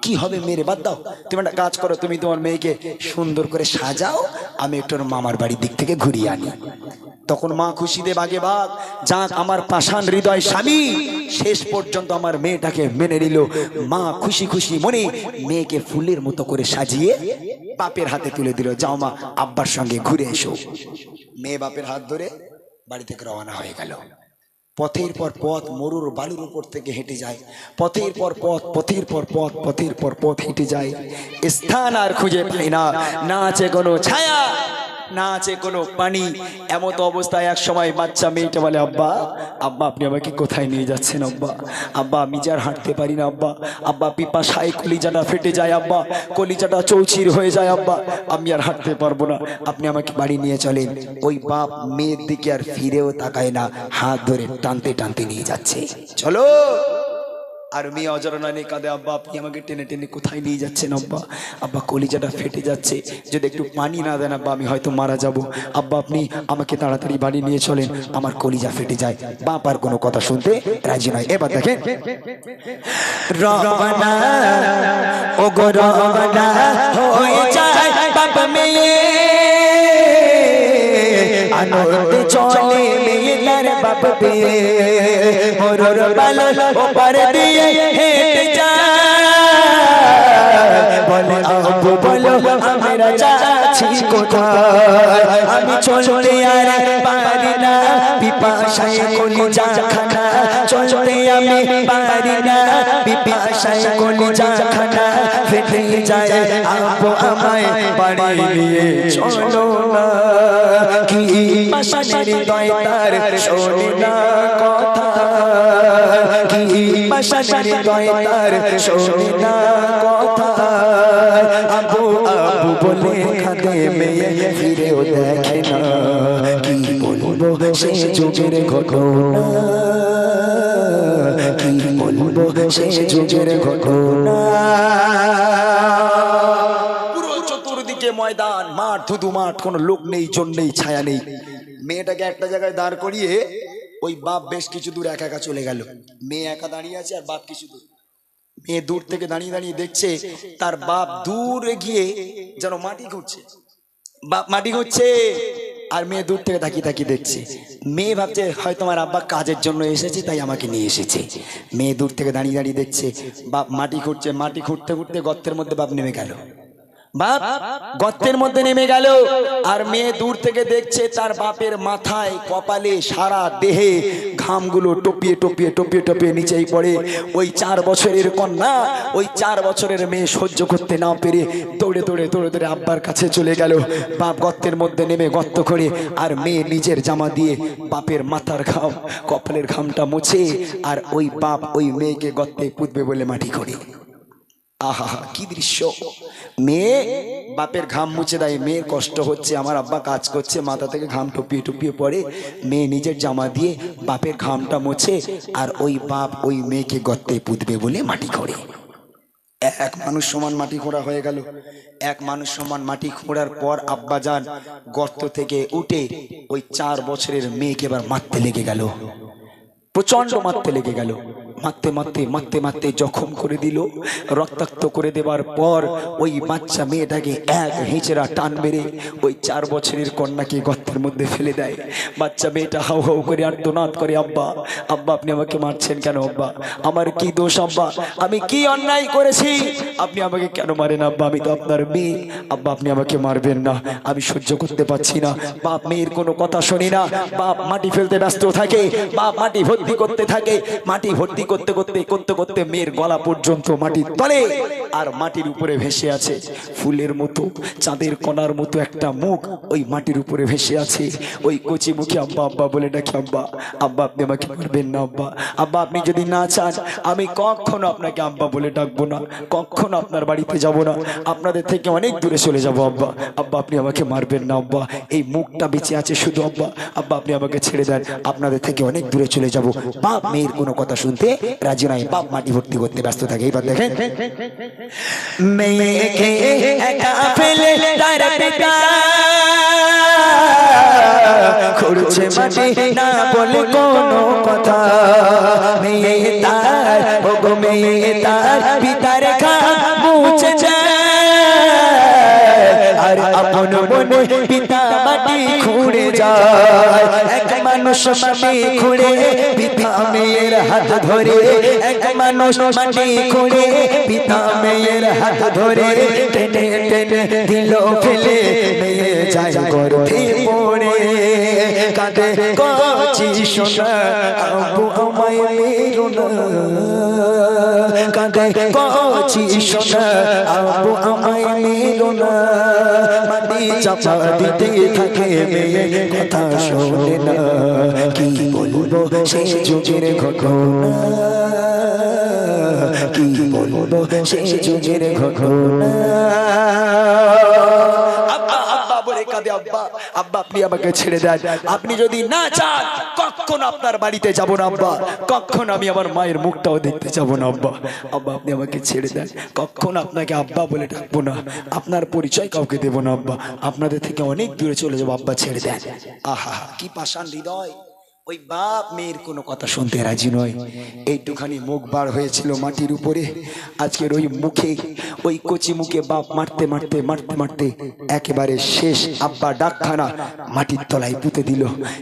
কি হবে মেরে বাদ দাও তুমি একটা কাজ করো তুমি তোমার মেয়েকে সুন্দর করে সাজাও আমি একটু মামার বাড়ির দিক থেকে ঘুরিয়ে আনি তখন মা খুশিতে বাগে বাগ যাক আমার পাষাণ হৃদয় স্বামী শেষ পর্যন্ত আমার মেয়েটাকে মেনে নিল মা খুশি খুশি মনে মেয়েকে ফুলের মতো করে সাজিয়ে বাপের হাতে তুলে দিল যাও মা আব্বার সঙ্গে ঘুরে এসো মেয়ে বাপের হাত ধরে বাড়ি থেকে রওনা হয়ে গেল পথের পর পথ মরুর বালুর উপর থেকে হেঁটে যায় পথের পর পথ পথের পর পথ পথের পর পথ হেঁটে যায় স্থান আর খুঁজে পায় না না আছে কোনো ছায়া না আছে কোনো পানি এমত অবস্থায় এক সময় বাচ্চা মেয়েটা বলে আব্বা আব্বা আপনি আমাকে কোথায় নিয়ে যাচ্ছেন আব্বা আব্বা আমি যার হাঁটতে পারি না আব্বা আব্বা পিপাসায় কলিজাটা ফেটে যায় আব্বা কলিজাটা চৌচির হয়ে যায় আব্বা আমি আর হাঁটতে পারবো না আপনি আমাকে বাড়ি নিয়ে চলেন ওই বাপ মেয়ের দিকে আর ফিরেও তাকায় না হাত ধরে টানতে টানতে নিয়ে যাচ্ছে চলো আর মেয়ে অজরনানে কাঁদে আব্বা আপনি আমাকে টেনে টেনে কোথায় নিয়ে যাচ্ছেন আব্বা আব্বা কলিজাটা ফেটে যাচ্ছে যদি একটু পানি না দেন আব্বা আমি হয়তো মারা যাব আব্বা আপনি আমাকে তাড়াতাড়ি বাড়ি নিয়ে চলেন আমার কলিজা ফেটে যায় বাপ আর কোনো কথা শুনতে রাজি নয় এবার দেখেন রওনা ও গো রওনা হয়ে যায় বাপ মেয়ে আনন্দে চলে মেয়ের বাপ পেয়ে মোর বালো ওপার দিয়ে হেঁটে যায় বলে আব্বু বলো আমরা যাচ্ছি কোথায় আমি চলতে আর পারি না পিপাসায় কলিজা খানা চলতে আমি পারি না পিপাসায় কলিজা খানা ফেটে যায় আব্বু আমায় বাড়ি নিয়ে চলো না কি পাশানের হৃদয় তার শোনে না কথা কি পাশানের হৃদয় তার শোনে না কথা আবু আবু বলে কাঁদে মেয়ে ফিরেও দেখে না কি বলবো সেই যুগের ঘটনা কি বলবো সেই যুগের ঘটনা ময়দান, মাঠ, ধুধু মাঠ, কোনো লোক নেই, জন নেই, ছায়া নেই। মেয়েটাকে একটা জায়গায় দাঁড় করিয়ে ওই বাপ বেশ কিছু দূর একা একা চলে গেল। মেয়ে একা দাঁড়িয়ে আছে আর বাপ কিছু দূর। মেয়ে দূর থেকে দাঁড়িয়ে দাঁড়িয়ে দেখছে তার বাপ দূরে গিয়ে যেন মাটি খুঁড়ছে। বাপ মাটি খুঁড়ছে আর মেয়ে দূর থেকে তাকিয়ে তাকিয়ে দেখছে। মেয়ে ভাবছে হয়তো আমার আব্বা কাজের জন্য এসেছে, তাই আমাকে নিয়ে এসেছে। মেয়ে দূর থেকে দাঁড়িয়ে দাঁড়িয়ে দেখছে বাপ মাটি খুঁড়ছে। মাটি খুঁড়তে খুঁড়তে গর্তের মধ্যে বাপ নেমে গেল। বাপ গর্তের মধ্যে নেমে গেল আর মেয়ে দূর থেকে দেখছে তার বাপের মাথায়, কপালে, সারা দেহে ঘামগুলো টপিয়ে টপিয়ে টপিয়ে টপিয়ে নিচেই পড়ে। ওই 4 বছরের কন্যা, ওই 4 বছরের মেয়ে সহ্য করতে না পেরে দৌড়ে দৌড়ে দৌড়ে দৌড়ে আব্বার কাছে চলে গেল। বাপ গর্তের মধ্যে নেমে গর্ত করে আর মেয়ে নিজের জামা দিয়ে বাপের মাথার ঘাম, কপালের ঘামটা মুছে আর ওই বাপ ওই মেয়েকে গর্তে পুঁতবে বলে মাটি করে। আহা কি দৃশ্য! মেয়ে বাপের ঘাম মুছে দেয়। মেয়ের কষ্ট হচ্ছে, আমার আব্বা কাজ করছে, মাথা থেকে ঘাম টপিয়ে টপিয়ে পড়ে। মেয়ে নিজের জামা দিয়ে বাপের ঘামটা মুছে আর ওই বাপ ওই মেয়েকে গর্তে পুঁতবে বলে মাটি খোঁড়ে। এক মানুষ সমান মাটি খোঁড়া হয়ে গেল। এক মানুষ সমান মাটি খোঁড়ার পর আব্বা যান গর্ত থেকে উঠে ওই 4 বছরের মেয়েকে এবার মারতে লেগে গেল। প্রচন্ড মারতে লেগে গেল। মারতে মারতে মারতে মারতে জখম করে দিল। রক্তাক্ত করে দেবার পর ওই বাচ্চা মেয়েটাকে এক হেঁচড়া টান মেরে ওই 4 বছরের কন্যাকে গর্তের মধ্যে ফেলে দেয়। বাচ্চা মেয়েটা হাউ হাউ করে আর্তনাদ করে, আব্বা আব্বা আপনি আমাকে মারছেন কেন? আব্বা আমার কি দোষ? আব্বা আমি কি অন্যায় করেছি? আপনি আমাকে কেন মারেন? আব্বা আমি তো আপনার মেয়ে। আব্বা আপনি আমাকে মারবেন না, আমি সহ্য করতে পারছি না। বাপ মেয়ের কোনো কথা শুনি না। বাপ মাটি ফেলতে ব্যস্ত থাকে, বাপ মাটি ভর্তি করতে থাকে। মাটি ভর্তি করতে করতে করতে করতে মেয়ের গলা পর্যন্ত মাটির তলে, আর মাটির উপরে ভেসে আছে ফুলের মতো, চাঁদের কণার মতো একটা মুখ ওই মাটির উপরে ভেসে আছে। ওই কচি মুখে আব্বা আব্বা বলে ডাকে। আব্বা আব্বা আপনি আমাকে মারবেন না। আব্বা আব্বা আপনি যদি না চান আমি কখনো আপনাকে আব্বা বলে ডাকবো না, কখনো আপনার বাড়িতে যাব না, আপনাদের থেকে অনেক দূরে চলে যাব। আব্বা আব্বা আপনি আমাকে মারবেন না। আব্বা এই মুখটা বেঁচে আছে শুধু। আব্বা আব্বা আপনি আমাকে ছেড়ে দেন, আপনাদের থেকে অনেক দূরে চলে যাব। বাপ মেয়ের কোনো কথা শুনতে রাজি নয়। বাপ মাটি ভর্তি করতে ব্যস্ত থাকে। এবার দেখেন, মেয়েকে একা ফেলে তার পিতা খুঁড়ছে মাটি, না বলে কোনো কথা। মেয়ে তার ওগো মেয়ে তার পিতার ঘাম মুছে যায় আর আপন মনে পিতা মাটি খুঁড়ে যায়। এক মানুষ মাটি খুঁড়ে পিতা মেয়ের হাত ধরে, এক মানুষ মাটি খুঁড়ে পিতা মেয়ের হাত ধরে টেনে টেনে দিল ফেলে। মেয়ে যায় গর্তে পড়ে কাঁদে কচি সোনা, আব্বু আমায় মেরো না। কাঁদে কচি সোনা, আব্বু আমায় মেরো না। মাটি চাপা দিতে থাকে, মেয়ে কথা শোনে না। কি বলবো সে যুগের ঘটনা, কি বলবো সে যুগের ঘটনা। আব্বা আব্বা বলে কাঁদে। আব্বা আব্বা আপনি আমাকে ছেড়ে দেন, আপনি যদি না চান কখনো আপনার বাড়িতে যাব না। আব্বা কখনো আমি আমার মায়ের মুখটাও দেখতে যাব না। আব্বা আব্বা আপনি আমাকে ছেড়ে দেন, কখনো আপনাকে আব্বা বলে ডাকবো না, আপনার পরিচয় কাউকে দেবো না। আব্বা আপনাদের থেকে অনেক দূরে চলে যাবো। আব্বা ছেড়ে দেন। আহা কি পাষাণ হৃদয়! ওই বাপ মেয়ের কোনো কথা শুনতে রাজি নয়। এইটুখানি মুখ বার হয়েছিল মাটির উপরে, আজকের ওই মুখে, ওই কচি মুখে বাপ মারতে মারতে মারতে মারতে একেবারে শেষ। আব্বা ডাকখানা মাটির তলায় পুঁতে দিল।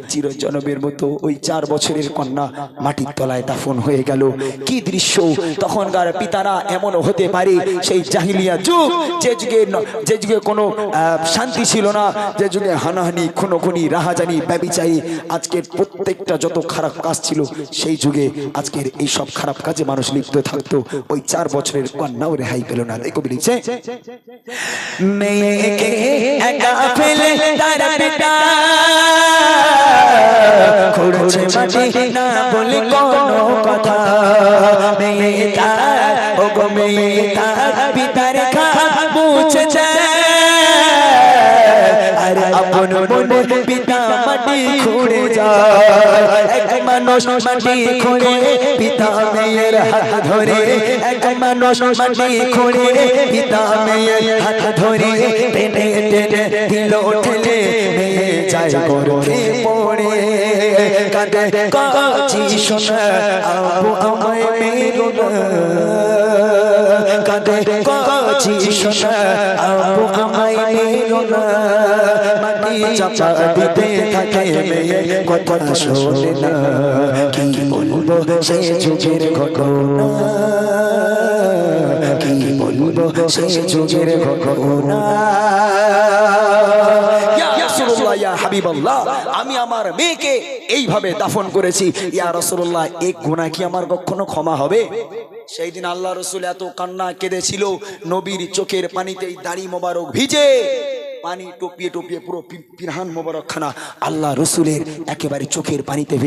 চিরজনমের মতো ওই 4 বছরের কন্যা মাটির তলায় দাফন হয়ে গেল। কি দৃশ্য! তখনকার পিতারা এমনও হতে পারে, সেই জাহিলিয়া যুগ, যে যুগে কোনো শান্তি ছিল না, যে যুগে হানাহানি, খুনোখুনি, রাহাজানি, ব্যভিচারী, আজকের প্রত্যেকটা যত খারাপ কাজ ছিল সেই যুগে আজকের এই সব খারাপ কাজে মানুষ লিপ্ত থাকতো। ওই 4 বছরের কন্যাও রেহাই পেল না। দেখো বলেছে, মেয়েকে একা ফেলে তার পিতা খুঁড়ছে মাটি, না বলে কোনো কথা। মেয়ে তার ওগো মেয়ে তার পিতার ঘাম মুছে যায় আর আপন মনে পিতা মাটি খুঁড়ে যায়। এক মানুষ মাটি খুঁড়ে পিতা মেয়ের হাত ধরে, এক মানুষ মাটি খুঁড়ে পিতা মেয়ের হাত ধরে টেনে যায় গর্তে পড়ে কাঁদে কাছি সোনা আব্বু আমায় মেরো না কাঁদে কাছি সোনা আব্বু আমায় মেরো না মাটি চাপা দিতে থাকে মেয়ে কথা শোনে না কি বলবো সে যুগের ঘটনা কি বলবো সে যুগের ঘটনা আমি আমার মেয়েকে এইভাবে দাফন করেছি ইয়া রাসূলুল্লাহ এক গুনাহ কি আমার কখনো ক্ষমা হবে? সেই দিন আল্লাহ রাসূল এত কান্না কেঁদেছিল নবীর চোখের পানিতেই দাড়ি মোবারক ভিজে পানি টপিয়ে টপিয়ে পুরো পিরহান মোবারক খানা আল্লাহ রাসূলের একেবারে চোখের পানিতে